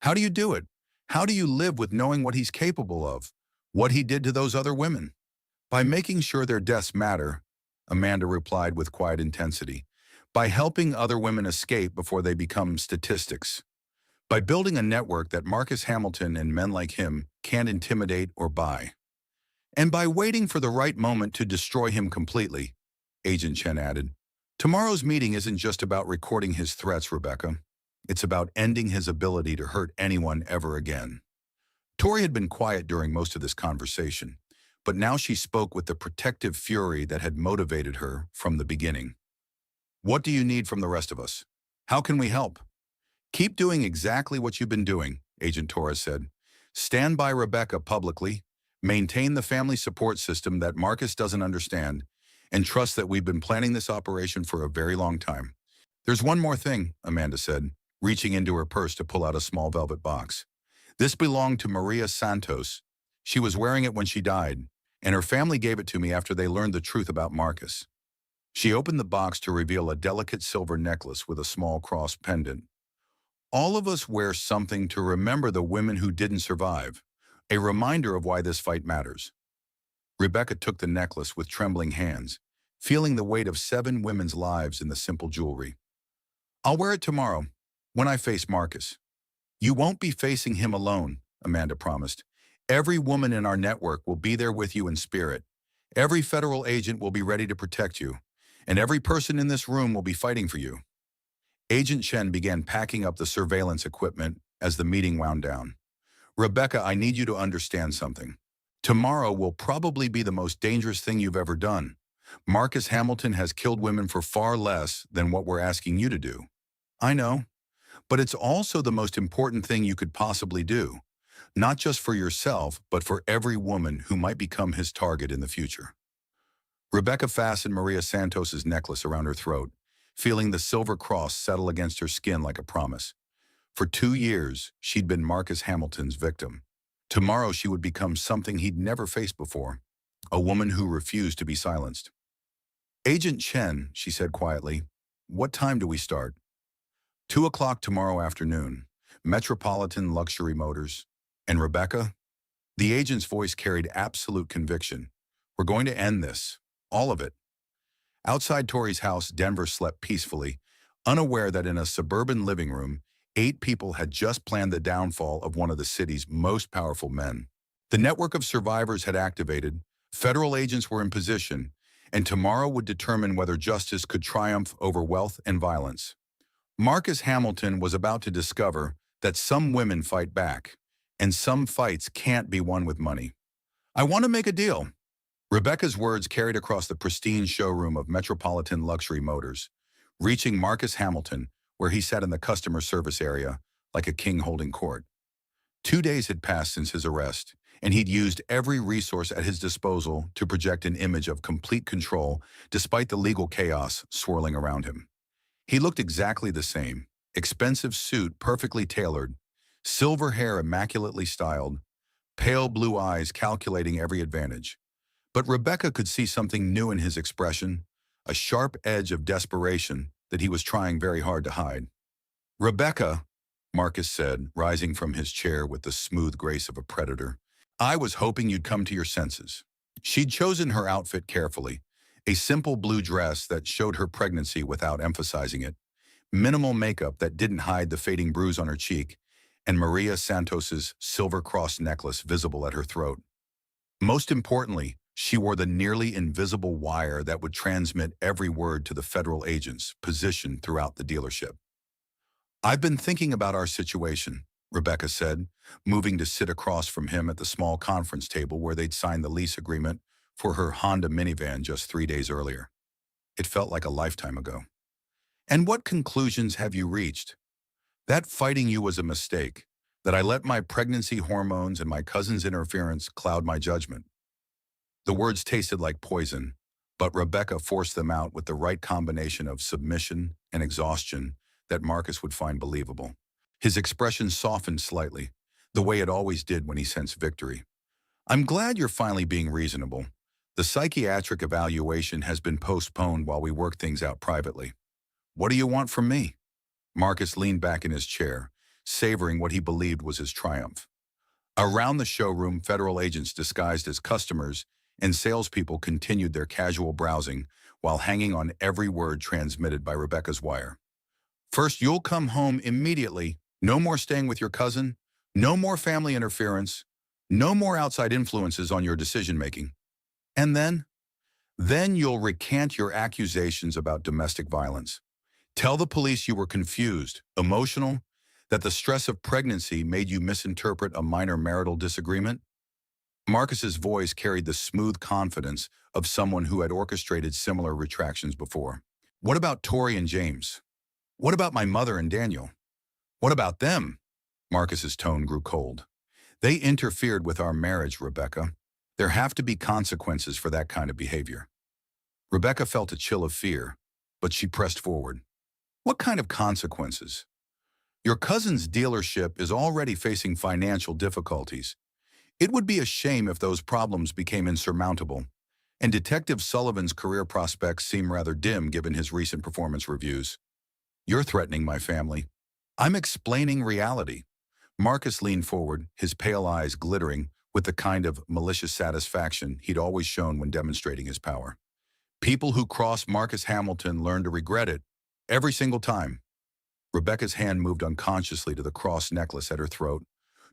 How do you do it? How do you live with knowing what he's capable of? What he did to those other women? By making sure their deaths matter, Amanda replied with quiet intensity. By helping other women escape before they become statistics. By building a network that Marcus Hamilton and men like him can't intimidate or buy. And by waiting for the right moment to destroy him completely, Agent Chen added. Tomorrow's meeting isn't just about recording his threats, Rebecca. It's about ending his ability to hurt anyone ever again. Tori had been quiet during most of this conversation, but now she spoke with the protective fury that had motivated her from the beginning. What do you need from the rest of us? How can we help? Keep doing exactly what you've been doing, Agent Torres said. Stand by Rebecca publicly, maintain the family support system that Marcus doesn't understand, and trust that we've been planning this operation for a very long time. There's one more thing, Amanda said, reaching into her purse to pull out a small velvet box. This belonged to Maria Santos. She was wearing it when she died, and her family gave it to me after they learned the truth about Marcus. She opened the box to reveal a delicate silver necklace with a small cross pendant. All of us wear something to remember the women who didn't survive, a reminder of why this fight matters. Rebecca took the necklace with trembling hands, feeling the weight of 7 women's lives in the simple jewelry. I'll wear it tomorrow, when I face Marcus. You won't be facing him alone, Amanda promised. Every woman in our network will be there with you in spirit. Every federal agent will be ready to protect you, and every person in this room will be fighting for you. Agent Chen began packing up the surveillance equipment as the meeting wound down. Rebecca, I need you to understand something. Tomorrow will probably be the most dangerous thing you've ever done. Marcus Hamilton has killed women for far less than what we're asking you to do. I know, but it's also the most important thing you could possibly do. Not just for yourself, but for every woman who might become his target in the future. Rebecca fastened Maria Santos's necklace around her throat, feeling the silver cross settle against her skin like a promise. For 2 years, she'd been Marcus Hamilton's victim. Tomorrow she would become something he'd never faced before, a woman who refused to be silenced. Agent Chen, she said quietly, what time do we start? 2 o'clock tomorrow afternoon, Metropolitan Luxury Motors. And Rebecca? The agent's voice carried absolute conviction. We're going to end this. All of it. Outside Tori's house, Denver slept peacefully, unaware that in a suburban living room, 8 people had just planned the downfall of one of the city's most powerful men. The network of survivors had activated, federal agents were in position, and tomorrow would determine whether justice could triumph over wealth and violence. Marcus Hamilton was about to discover that some women fight back, and some fights can't be won with money. I want to make a deal. Rebecca's words carried across the pristine showroom of Metropolitan Luxury Motors, reaching Marcus Hamilton, where he sat in the customer service area, like a king holding court. 2 days had passed since his arrest, and he'd used every resource at his disposal to project an image of complete control despite the legal chaos swirling around him. He looked exactly the same, expensive suit perfectly tailored, silver hair immaculately styled, pale blue eyes calculating every advantage. But Rebecca could see something new in his expression, a sharp edge of desperation that he was trying very hard to hide. Rebecca, Marcus said, rising from his chair with the smooth grace of a predator, I was hoping you'd come to your senses. She'd chosen her outfit carefully, a simple blue dress that showed her pregnancy without emphasizing it, minimal makeup that didn't hide the fading bruise on her cheek, and Maria Santos's silver cross necklace visible at her throat. Most importantly, She wore the nearly invisible wire that would transmit every word to the federal agents positioned throughout the dealership. "I've been thinking about our situation," Rebecca said, moving to sit across from him at the small conference table where they'd signed the lease agreement for her Honda minivan just 3 days earlier. It felt like a lifetime ago. "And what conclusions have you reached?" "That fighting you was a mistake, that I let my pregnancy hormones and my cousin's interference cloud my judgment." The words tasted like poison, but Rebecca forced them out with the right combination of submission and exhaustion that Marcus would find believable. His expression softened slightly, the way it always did when he sensed victory. "I'm glad you're finally being reasonable. The psychiatric evaluation has been postponed while we work things out privately. What do you want from me?" Marcus leaned back in his chair, savoring what he believed was his triumph. Around the showroom, federal agents disguised as customers and salespeople continued their casual browsing while hanging on every word transmitted by Rebecca's wire. "First, you'll come home immediately. No more staying with your cousin. No more family interference. No more outside influences on your decision-making. And then you'll recant your accusations about domestic violence. Tell the police you were confused, emotional, that the stress of pregnancy made you misinterpret a minor marital disagreement." Marcus's voice carried the smooth confidence of someone who had orchestrated similar retractions before. "What about Tori and James? What about my mother and Daniel? What about them?" Marcus's tone grew cold. "They interfered with our marriage, Rebecca. There have to be consequences for that kind of behavior." Rebecca felt a chill of fear, but she pressed forward. "What kind of consequences?" "Your cousin's dealership is already facing financial difficulties. It would be a shame if those problems became insurmountable, and Detective Sullivan's career prospects seem rather dim given his recent performance reviews." "You're threatening my family." "I'm explaining reality." Marcus leaned forward, his pale eyes glittering with the kind of malicious satisfaction he'd always shown when demonstrating his power. "People who cross Marcus Hamilton learn to regret it every single time." Rebecca's hand moved unconsciously to the cross necklace at her throat,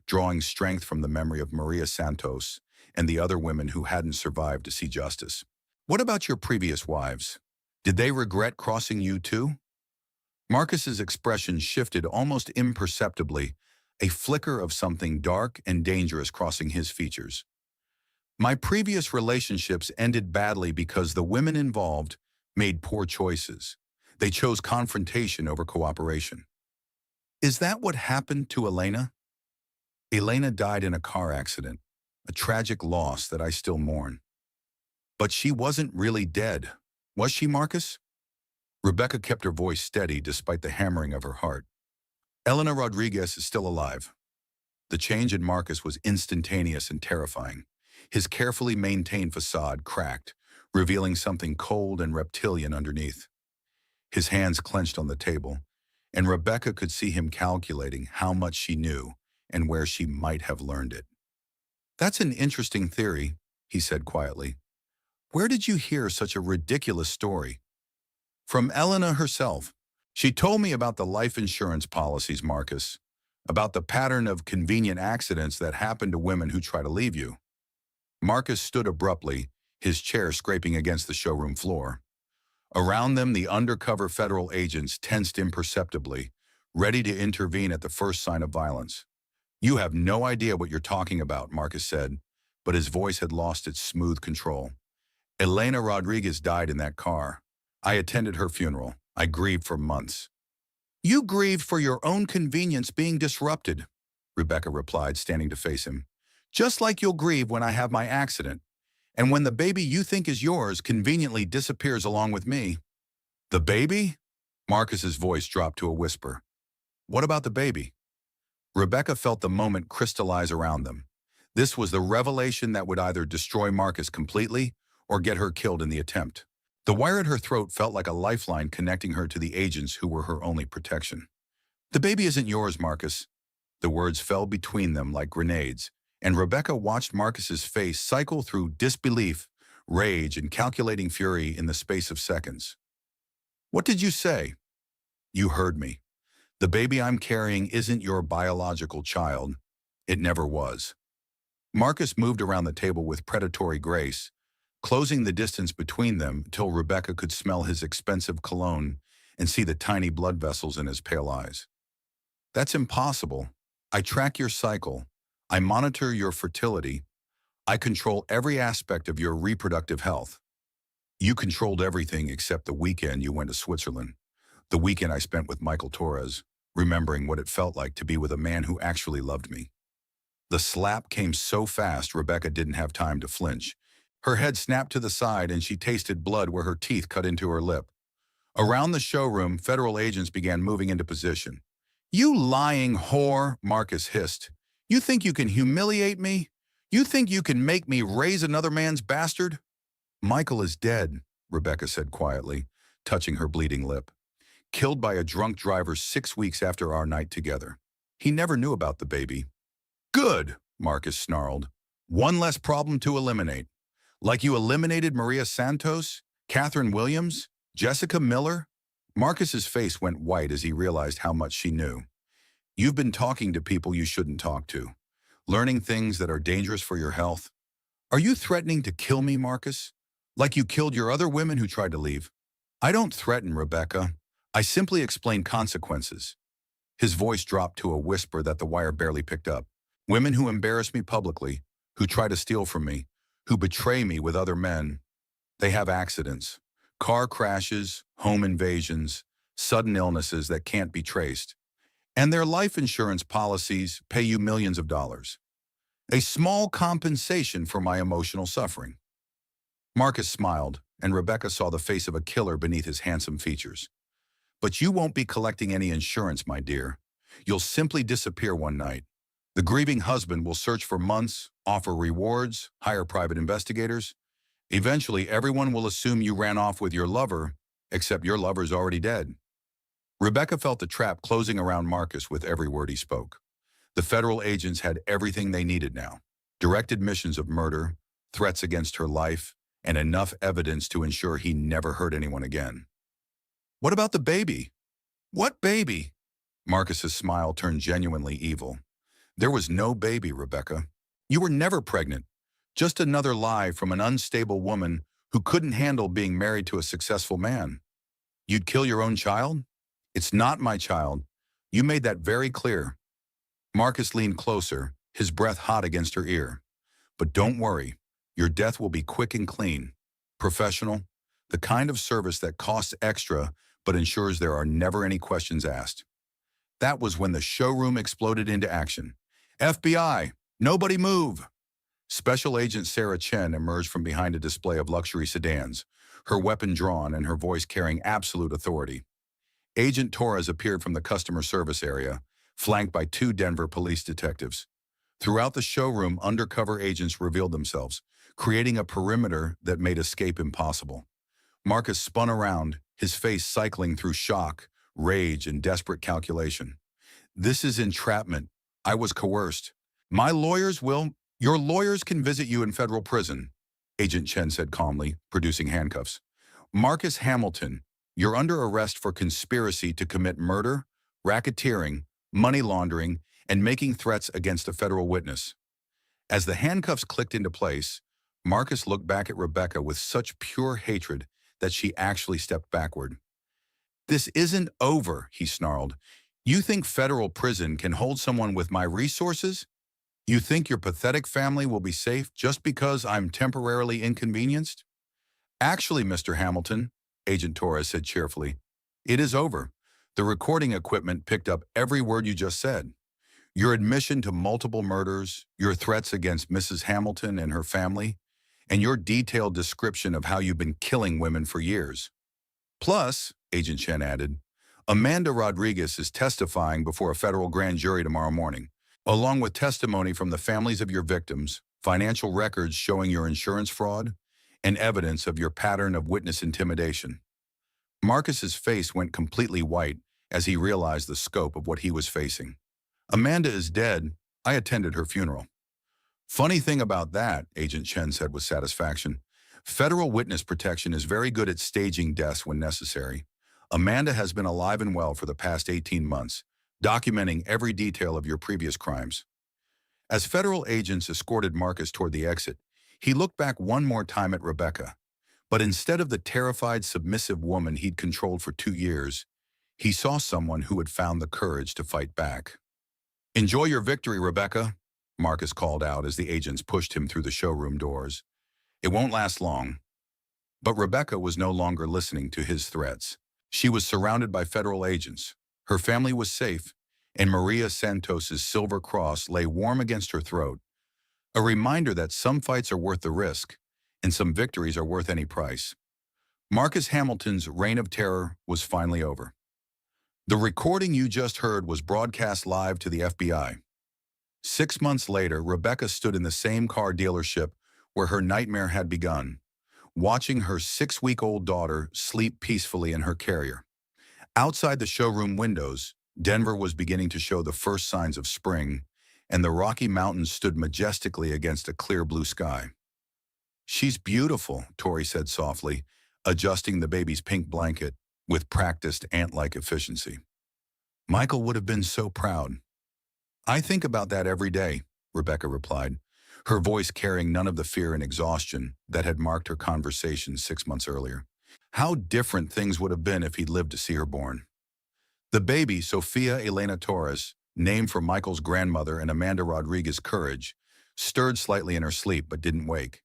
drawing strength from the memory of Maria Santos and the other women who hadn't survived to see justice. "What about your previous wives? Did they regret crossing you too?" Marcus's expression shifted almost imperceptibly, a flicker of something dark and dangerous crossing his features. "My previous relationships ended badly because the women involved made poor choices. They chose confrontation over cooperation." "Is that what happened to Elena?" "Elena died in a car accident, a tragic loss that I still mourn." "But she wasn't really dead, was she, Marcus?" Rebecca kept her voice steady despite the hammering of her heart. "Elena Rodriguez is still alive." The change in Marcus was instantaneous and terrifying. His carefully maintained facade cracked, revealing something cold and reptilian underneath. His hands clenched on the table, and Rebecca could see him calculating how much she knew and where she might have learned it. "That's an interesting theory," he said quietly. "Where did you hear such a ridiculous story?" "From Elena herself. She told me about the life insurance policies, Marcus, about the pattern of convenient accidents that happen to women who try to leave you." Marcus stood abruptly, his chair scraping against the showroom floor. Around them, the undercover federal agents tensed imperceptibly, ready to intervene at the first sign of violence. "You have no idea what you're talking about," Marcus said, but his voice had lost its smooth control. "Elena Rodriguez died in that car. I attended her funeral. I grieved for months." "You grieved for your own convenience being disrupted," Rebecca replied, standing to face him. "Just like you'll grieve when I have my accident, and when the baby you think is yours conveniently disappears along with me." "The baby?" Marcus's voice dropped to a whisper. "What about the baby?" Rebecca felt the moment crystallize around them. This was the revelation that would either destroy Marcus completely or get her killed in the attempt. The wire at her throat felt like a lifeline connecting her to the agents who were her only protection. "The baby isn't yours, Marcus." The words fell between them like grenades, and Rebecca watched Marcus's face cycle through disbelief, rage, and calculating fury in the space of seconds. "What did you say?" "You heard me. The baby I'm carrying isn't your biological child. It never was." Marcus moved around the table with predatory grace, closing the distance between them till Rebecca could smell his expensive cologne and see the tiny blood vessels in his pale eyes. That's impossible. I track your cycle. I monitor your fertility. I control every aspect of your reproductive health. You controlled everything except the weekend you went to Switzerland. The weekend I spent with Michael Torres, remembering what it felt like to be with a man who actually loved me. The slap came so fast Rebecca didn't have time to flinch. Her head snapped to the side and she tasted blood where her teeth cut into her lip. Around the showroom, federal agents began moving into position. "You lying whore," Marcus hissed. "You think you can humiliate me? You think you can make me raise another man's bastard?" "Michael is dead," Rebecca said quietly, touching her bleeding lip. "Killed by a drunk driver 6 weeks after our night together. He never knew about the baby." "Good," Marcus snarled. "One less problem to eliminate. Like you eliminated Maria Santos, Catherine Williams, Jessica Miller?" Marcus's face went white as he realized how much she knew. "You've been talking to people you shouldn't talk to, learning things that are dangerous for your health. Are you threatening to kill me, Marcus? Like you killed your other women who tried to leave?" "I don't threaten, Rebecca. I simply explain consequences." His voice dropped to a whisper that the wire barely picked up. "Women who embarrass me publicly, who try to steal from me, who betray me with other men, they have accidents. Car crashes, home invasions, sudden illnesses that can't be traced. And their life insurance policies pay you millions of dollars. A small compensation for my emotional suffering." Marcus smiled, and Rebecca saw the face of a killer beneath his handsome features. "But you won't be collecting any insurance, my dear. You'll simply disappear one night. The grieving husband will search for months, offer rewards, hire private investigators. Eventually, everyone will assume you ran off with your lover, except your lover's already dead." Rebecca felt the trap closing around Marcus with every word he spoke. The federal agents had everything they needed now: direct admissions of murder, threats against her life, and enough evidence to ensure he never hurt anyone again. "What about the baby?" "What baby?" Marcus's smile turned genuinely evil. "There was no baby, Rebecca. You were never pregnant. Just another lie from an unstable woman who couldn't handle being married to a successful man. You'd kill your own child? It's not my child. You made that very clear." Marcus leaned closer, his breath hot against her ear. "But don't worry. Your death will be quick and clean. Professional. The kind of service that costs extra but ensures there are never any questions asked." That was when the showroom exploded into action. "FBI, nobody move!" Special Agent Sarah Chen emerged from behind a display of luxury sedans, her weapon drawn and her voice carrying absolute authority. Agent Torres appeared from the customer service area, flanked by 2 Denver police detectives. Throughout the showroom, undercover agents revealed themselves, creating a perimeter that made escape impossible. Marcus spun around, his face cycling through shock, rage, and desperate calculation. "This is entrapment. I was coerced. My lawyers will—" "Your lawyers can visit you in federal prison," Agent Chen said calmly, producing handcuffs. "Marcus Hamilton, you're under arrest for conspiracy to commit murder, racketeering, money laundering, and making threats against a federal witness." As the handcuffs clicked into place, Marcus looked back at Rebecca with such pure hatred that she actually stepped backward. "This isn't over," he snarled. "You think federal prison can hold someone with my resources? You think your pathetic family will be safe just because I'm temporarily inconvenienced?" "Actually, Mr. Hamilton," Agent Torres said cheerfully, "it is over. The recording equipment picked up every word you just said. Your admission to multiple murders, your threats against Mrs. Hamilton and her family, and your detailed description of how you've been killing women for years. Plus," Agent Chen added, "Amanda Rodriguez is testifying before a federal grand jury tomorrow morning, along with testimony from the families of your victims, financial records showing your insurance fraud, and evidence of your pattern of witness intimidation." Marcus's face went completely white as he realized the scope of what he was facing. "Amanda is dead. I attended her funeral." "Funny thing about that," Agent Chen said with satisfaction, "federal witness protection is very good at staging deaths when necessary. Amanda has been alive and well for the past 18 months, documenting every detail of your previous crimes." As federal agents escorted Marcus toward the exit, He looked back one more time at Rebecca, but instead of the terrified, submissive woman he'd controlled for 2 years, he saw someone who had found the courage to fight back. "Enjoy your victory, Rebecca," Marcus called out as the agents pushed him through the showroom doors. "It won't last long." But Rebecca was no longer listening to his threats. She was surrounded by federal agents. Her family was safe, and Maria Santos's silver cross lay warm against her throat, a reminder that some fights are worth the risk, and some victories are worth any price. Marcus Hamilton's reign of terror was finally over. The recording you just heard was broadcast live to the FBI. 6 months later, Rebecca stood in the same car dealership where her nightmare had begun, watching her 6-week-old daughter sleep peacefully in her carrier. Outside the showroom windows, Denver was beginning to show the first signs of spring, and the Rocky Mountains stood majestically against a clear blue sky. "She's beautiful," Tori said softly, adjusting the baby's pink blanket with practiced ant-like efficiency. "Michael would have been so proud." "I think about that every day," Rebecca replied, her voice carrying none of the fear and exhaustion that had marked her conversation 6 months earlier. How different things would have been if he'd lived to see her born. The baby, Sofia Elena Torres, named for Michael's grandmother and Amanda Rodriguez's courage, stirred slightly in her sleep but didn't wake.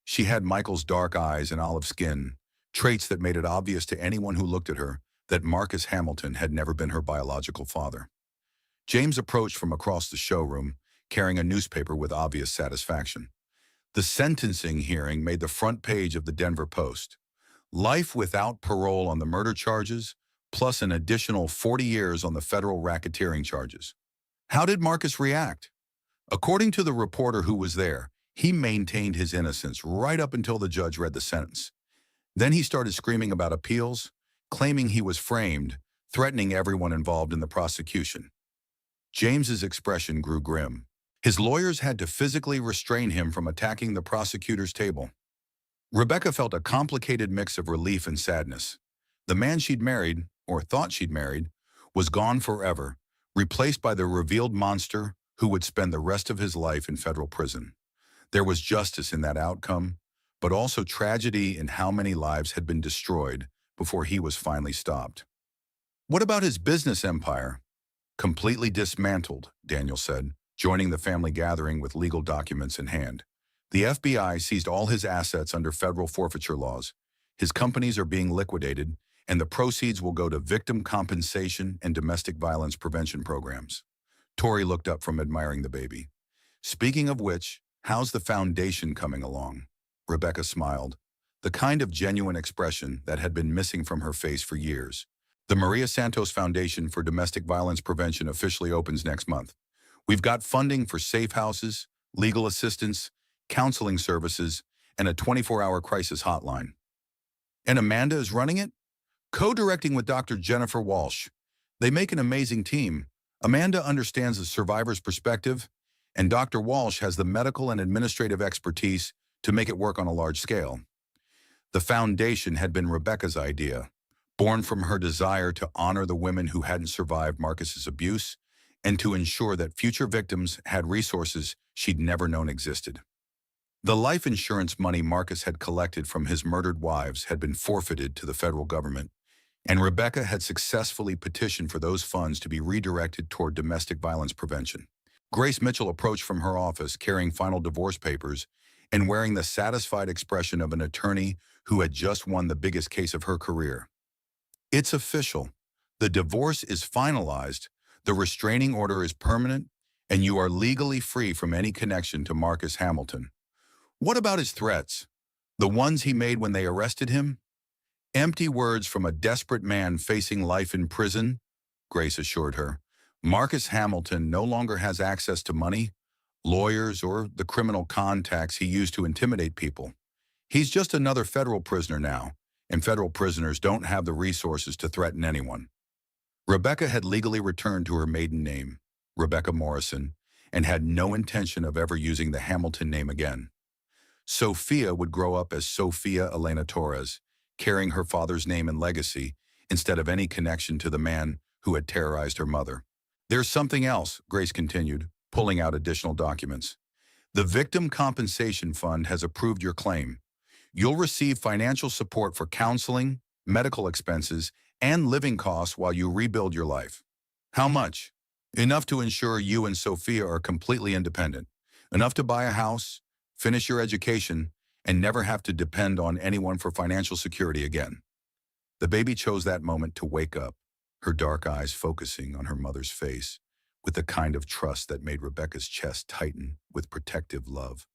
She had Michael's dark eyes and olive skin, traits that made it obvious to anyone who looked at her that Marcus Hamilton had never been her biological father. James approached from across the showroom, carrying a newspaper with obvious satisfaction. The sentencing hearing made the front page of the Denver Post. Life without parole on the murder charges, plus an additional 40 years on the federal racketeering charges. How did Marcus react? According to the reporter who was there, he maintained his innocence right up until the judge read the sentence. Then he started screaming about appeals, claiming he was framed, threatening everyone involved in the prosecution. James's expression grew grim. His lawyers had to physically restrain him from attacking the prosecutor's table. Rebecca felt a complicated mix of relief and sadness. The man she'd married, or thought she'd married, was gone forever, replaced by the revealed monster who would spend the rest of his life in federal prison. There was justice in that outcome, but also tragedy in how many lives had been destroyed before he was finally stopped. "What about his business empire?" "Completely dismantled," Daniel said, joining the family gathering with legal documents in hand. "The FBI seized all his assets under federal forfeiture laws. His companies are being liquidated, and the proceeds will go to victim compensation and domestic violence prevention programs." Tori looked up from admiring the baby. "Speaking of which, how's the foundation coming along?" Rebecca smiled, the kind of genuine expression that had been missing from her face for years. "The Maria Santos Foundation for Domestic Violence Prevention officially opens next month. We've got funding for safe houses, legal assistance, counseling services, and a 24-hour crisis hotline." "And Amanda is running it?" "Co-directing with Dr. Jennifer Walsh. They make an amazing team. Amanda understands the survivor's perspective, and Dr. Walsh has the medical and administrative expertise to make it work on a large scale." The foundation had been Rebecca's idea, born from her desire to honor the women who hadn't survived Marcus's abuse and to ensure that future victims had resources she'd never known existed. The life insurance money Marcus had collected from his murdered wives had been forfeited to the federal government, and Rebecca had successfully petitioned for those funds to be redirected toward domestic violence prevention. Grace Mitchell approached from her office carrying final divorce papers and wearing the satisfied expression of an attorney who had just won the biggest case of her career. "It's official. The divorce is finalized, the restraining order is permanent, and you are legally free from any connection to Marcus Hamilton." "What about his threats? The ones he made when they arrested him?" "Empty words from a desperate man facing life in prison," Grace assured her. "Marcus Hamilton no longer has access to money, lawyers, or the criminal contacts he used to intimidate people. He's just another federal prisoner now, and federal prisoners don't have the resources to threaten anyone." Rebecca had legally returned to her maiden name, Rebecca Morrison, and had no intention of ever using the Hamilton name again. Sofia would grow up as Sofia Elena Torres, carrying her father's name and legacy instead of any connection to the man who had terrorized her mother. "There's something else," Grace continued, pulling out additional documents. The Victim Compensation Fund has approved your claim. You'll receive financial support for counseling, medical expenses, and living costs while you rebuild your life. How much? Enough to ensure you and Sophia are completely independent. Enough to buy a house, finish your education, and never have to depend on anyone for financial security again. The baby chose that moment to wake up, her dark eyes focusing on her mother's face, with the kind of trust that made Rebecca's chest tighten with protective love.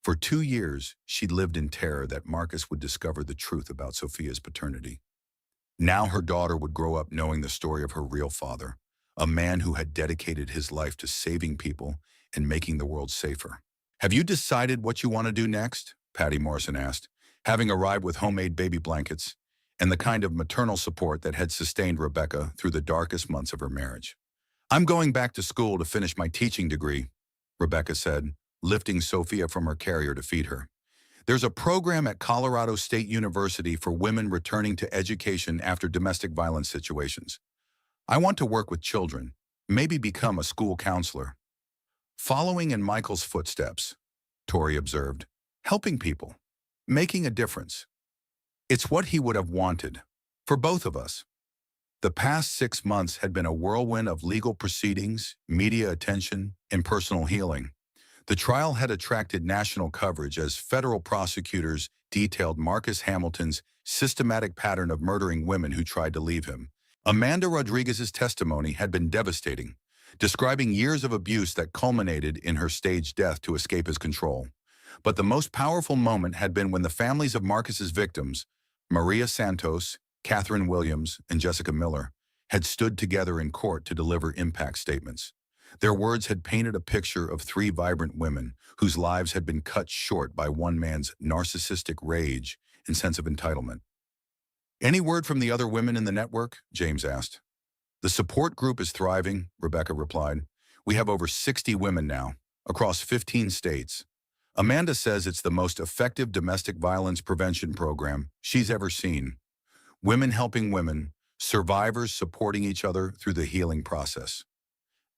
For 2 years, she'd lived in terror that Marcus would discover the truth about Sophia's paternity. Now her daughter would grow up knowing the story of her real father, a man who had dedicated his life to saving people and making the world safer. Have you decided what you want to do next? Patty Morrison asked, having arrived with homemade baby blankets and the kind of maternal support that had sustained Rebecca through the darkest months of her marriage. I'm going back to school to finish my teaching degree, Rebecca said, lifting Sophia from her carrier to feed her. There's a program at Colorado State University for women returning to education after domestic violence situations. I want to work with children, maybe become a school counselor. Following in Michael's footsteps, Tori observed, helping people, making a difference. It's what he would have wanted, for both of us. The past 6 months had been a whirlwind of legal proceedings, media attention, and personal healing. The trial had attracted national coverage as federal prosecutors detailed Marcus Hamilton's systematic pattern of murdering women who tried to leave him. Amanda Rodriguez's testimony had been devastating, describing years of abuse that culminated in her staged death to escape his control. But the most powerful moment had been when the families of Marcus's victims, Maria Santos, Catherine Williams, and Jessica Miller, had stood together in court to deliver impact statements. Their words had painted a picture of 3 vibrant women whose lives had been cut short by one man's narcissistic rage and sense of entitlement. Any word from the other women in the network? James asked. The support group is thriving, Rebecca replied. We have over 60 women now, across 15 states. Amanda says it's the most effective domestic violence prevention program she's ever seen. Women helping women, survivors supporting each other through the healing process.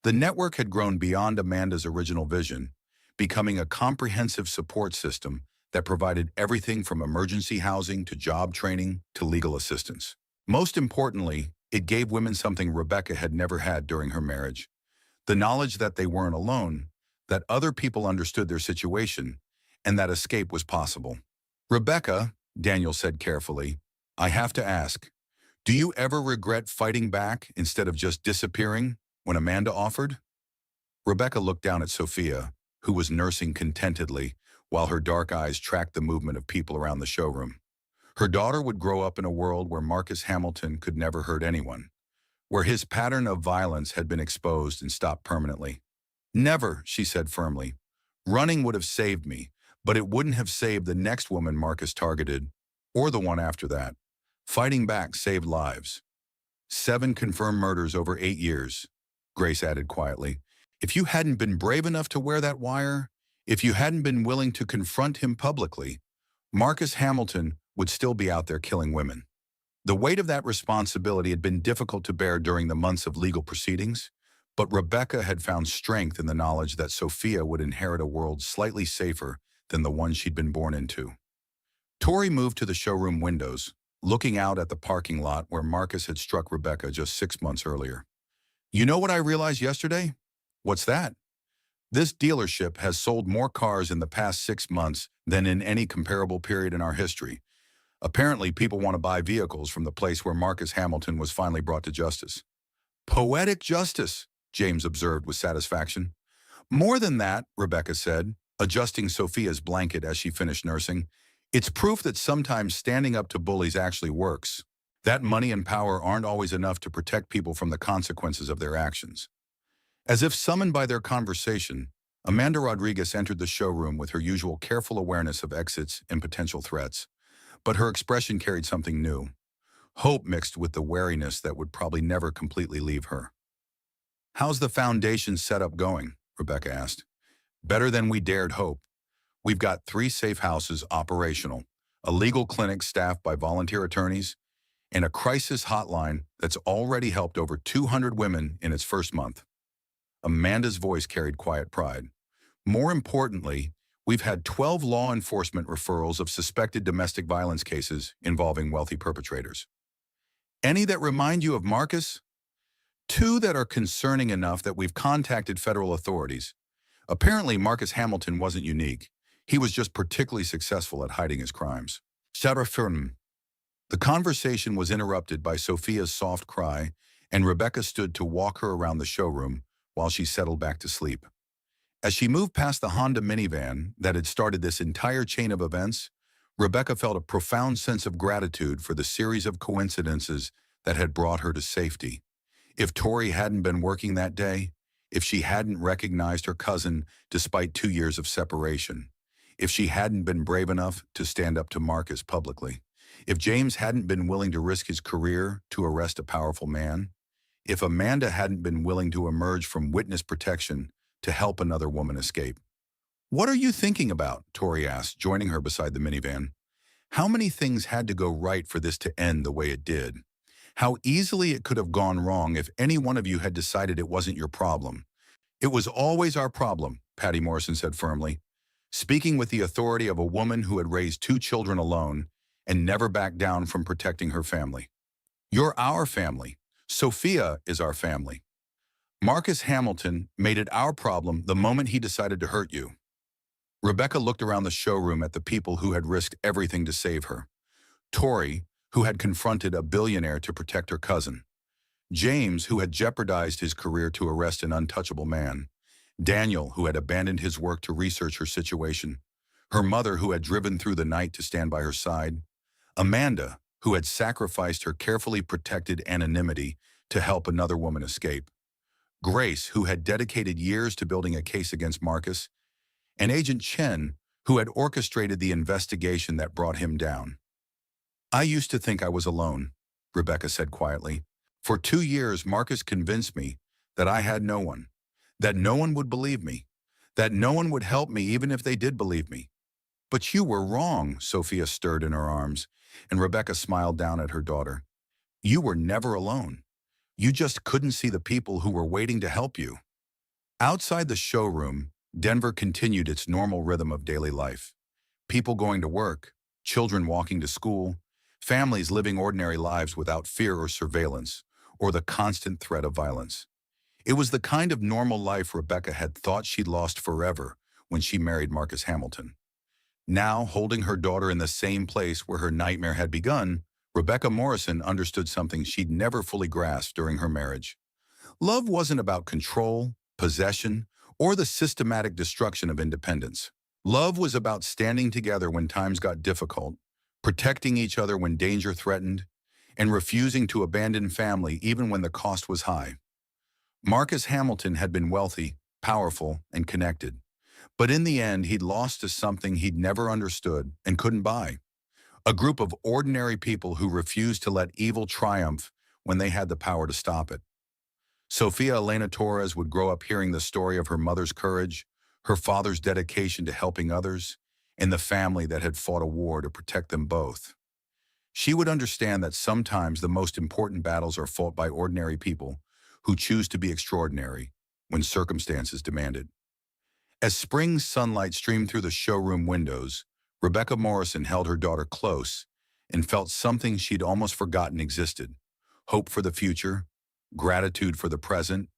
The network had grown beyond Amanda's original vision, becoming a comprehensive support system that provided everything from emergency housing to job training to legal assistance. Most importantly, it gave women something Rebecca had never had during her marriage: the knowledge that they weren't alone, that other people understood their situation, and that escape was possible. Rebecca, Daniel said carefully, I have to ask, do you ever regret fighting back instead of just disappearing when Amanda offered? Rebecca looked down at Sophia, who was nursing contentedly while her dark eyes tracked the movement of people around the showroom. Her daughter would grow up in a world where Marcus Hamilton could never hurt anyone, where his pattern of violence had been exposed and stopped permanently. Never, she said firmly. Running would have saved me, but it wouldn't have saved the next woman Marcus targeted, or the one after that. Fighting back saved lives. 7 confirmed murders over 8 years, Grace added quietly. If you hadn't been brave enough to wear that wire, if you hadn't been willing to confront him publicly, Marcus Hamilton would still be out there killing women. The weight of that responsibility had been difficult to bear during the months of legal proceedings, but Rebecca had found strength in the knowledge that Sophia would inherit a world slightly safer than the one she'd been born into. Tori moved to the showroom windows, looking out at the parking lot where Marcus had struck Rebecca just 6 months earlier. You know what I realized yesterday? What's that? This dealership has sold more cars in the past 6 months than in any comparable period in our history. Apparently, people want to buy vehicles from the place where Marcus Hamilton was finally brought to justice. Poetic justice, James observed with satisfaction. More than that, Rebecca said, adjusting Sophia's blanket as she finished nursing. It's proof that sometimes standing up to bullies actually works. That money and power aren't always enough to protect people from the consequences of their actions. As if summoned by their conversation, Amanda Rodriguez entered the showroom with her usual careful awareness of exits and potential threats. But her expression carried something new. Hope mixed with the wariness that would probably never completely leave her. How's the foundation setup going? Rebecca asked. Better than we dared hope. We've got 3 safe houses operational, a legal clinic staffed by volunteer attorneys, and a crisis hotline that's already helped over 200 women in its first month. Amanda's voice carried quiet pride. More importantly, we've had 12 law enforcement referrals of suspected domestic violence cases involving wealthy perpetrators. Any that remind you of Marcus? Two that are concerning enough that we've contacted federal authorities. Apparently, Marcus Hamilton wasn't unique. He was just particularly successful at hiding his crimes. Shadowfirm. The conversation was interrupted by Sophia's soft cry, and Rebecca stood to walk her around the showroom while she settled back to sleep. As she moved past the Honda minivan that had started this entire chain of events, Rebecca felt a profound sense of gratitude for the series of coincidences that had brought her to safety. If Tori hadn't been working that day, if she hadn't recognized her cousin despite 2 years of separation, if she hadn't been brave enough to stand up to Marcus publicly, if James hadn't been willing to risk his career to arrest a powerful man, if Amanda hadn't been willing to emerge from witness protection to help another woman escape. "What are you thinking about?" Tori asked, joining her beside the minivan. "How many things had to go right for this to end the way it did? How easily it could have gone wrong if any one of you had decided it wasn't your problem." "It was always our problem," Patty Morrison said firmly, speaking with the authority of a woman who had raised 2 children alone and never backed down from protecting her family. "You're our family. Sophia is our family. Marcus Hamilton made it our problem the moment he decided to hurt you." Rebecca looked around the showroom at the people who had risked everything to save her. Tori, who had confronted a billionaire to protect her cousin. James, who had jeopardized his career to arrest an untouchable man. Daniel, who had abandoned his work to research her situation. Her mother, who had driven through the night to stand by her side. Amanda, who had sacrificed her carefully protected anonymity to help another woman escape. Grace, who had dedicated years to building a case against Marcus. And Agent Chen, who had orchestrated the investigation that brought him down. "I used to think I was alone," Rebecca said quietly. "For 2 years, Marcus convinced me that I had no one, that no one would believe me, that no one would help me even if they did believe me." "But you were wrong," Sophia stirred in her arms, and Rebecca smiled down at her daughter. "You were never alone. You just couldn't see the people who were waiting to help you." Outside the showroom, Denver continued its normal rhythm of daily life. People going to work, children walking to school, families living ordinary lives without fear or surveillance, or the constant threat of violence. It was the kind of normal life Rebecca had thought she'd lost forever when she married Marcus Hamilton. Now, holding her daughter in the same place where her nightmare had begun, Rebecca Morrison understood something she'd never fully grasped during her marriage. Love wasn't about control, possession, or the systematic destruction of independence. Love was about standing together when times got difficult, protecting each other when danger threatened, and refusing to abandon family even when the cost was high. Marcus Hamilton had been wealthy, powerful, and connected. But in the end, he'd lost to something he'd never understood and couldn't buy. A group of ordinary people who refused to let evil triumph when they had the power to stop it. Sophia Elena Torres would grow up hearing the story of her mother's courage, her father's dedication to helping others, and the family that had fought a war to protect them both. She would understand that sometimes the most important battles are fought by ordinary people who choose to be extraordinary when circumstances demand it. As spring sunlight streamed through the showroom windows, Rebecca Morrison held her daughter close and felt something she'd almost forgotten existed: hope for the future, gratitude for the present,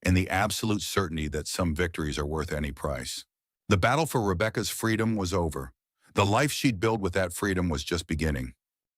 and the absolute certainty that some victories are worth any price. The battle for Rebecca's freedom was over. The life she'd built with that freedom was just beginning.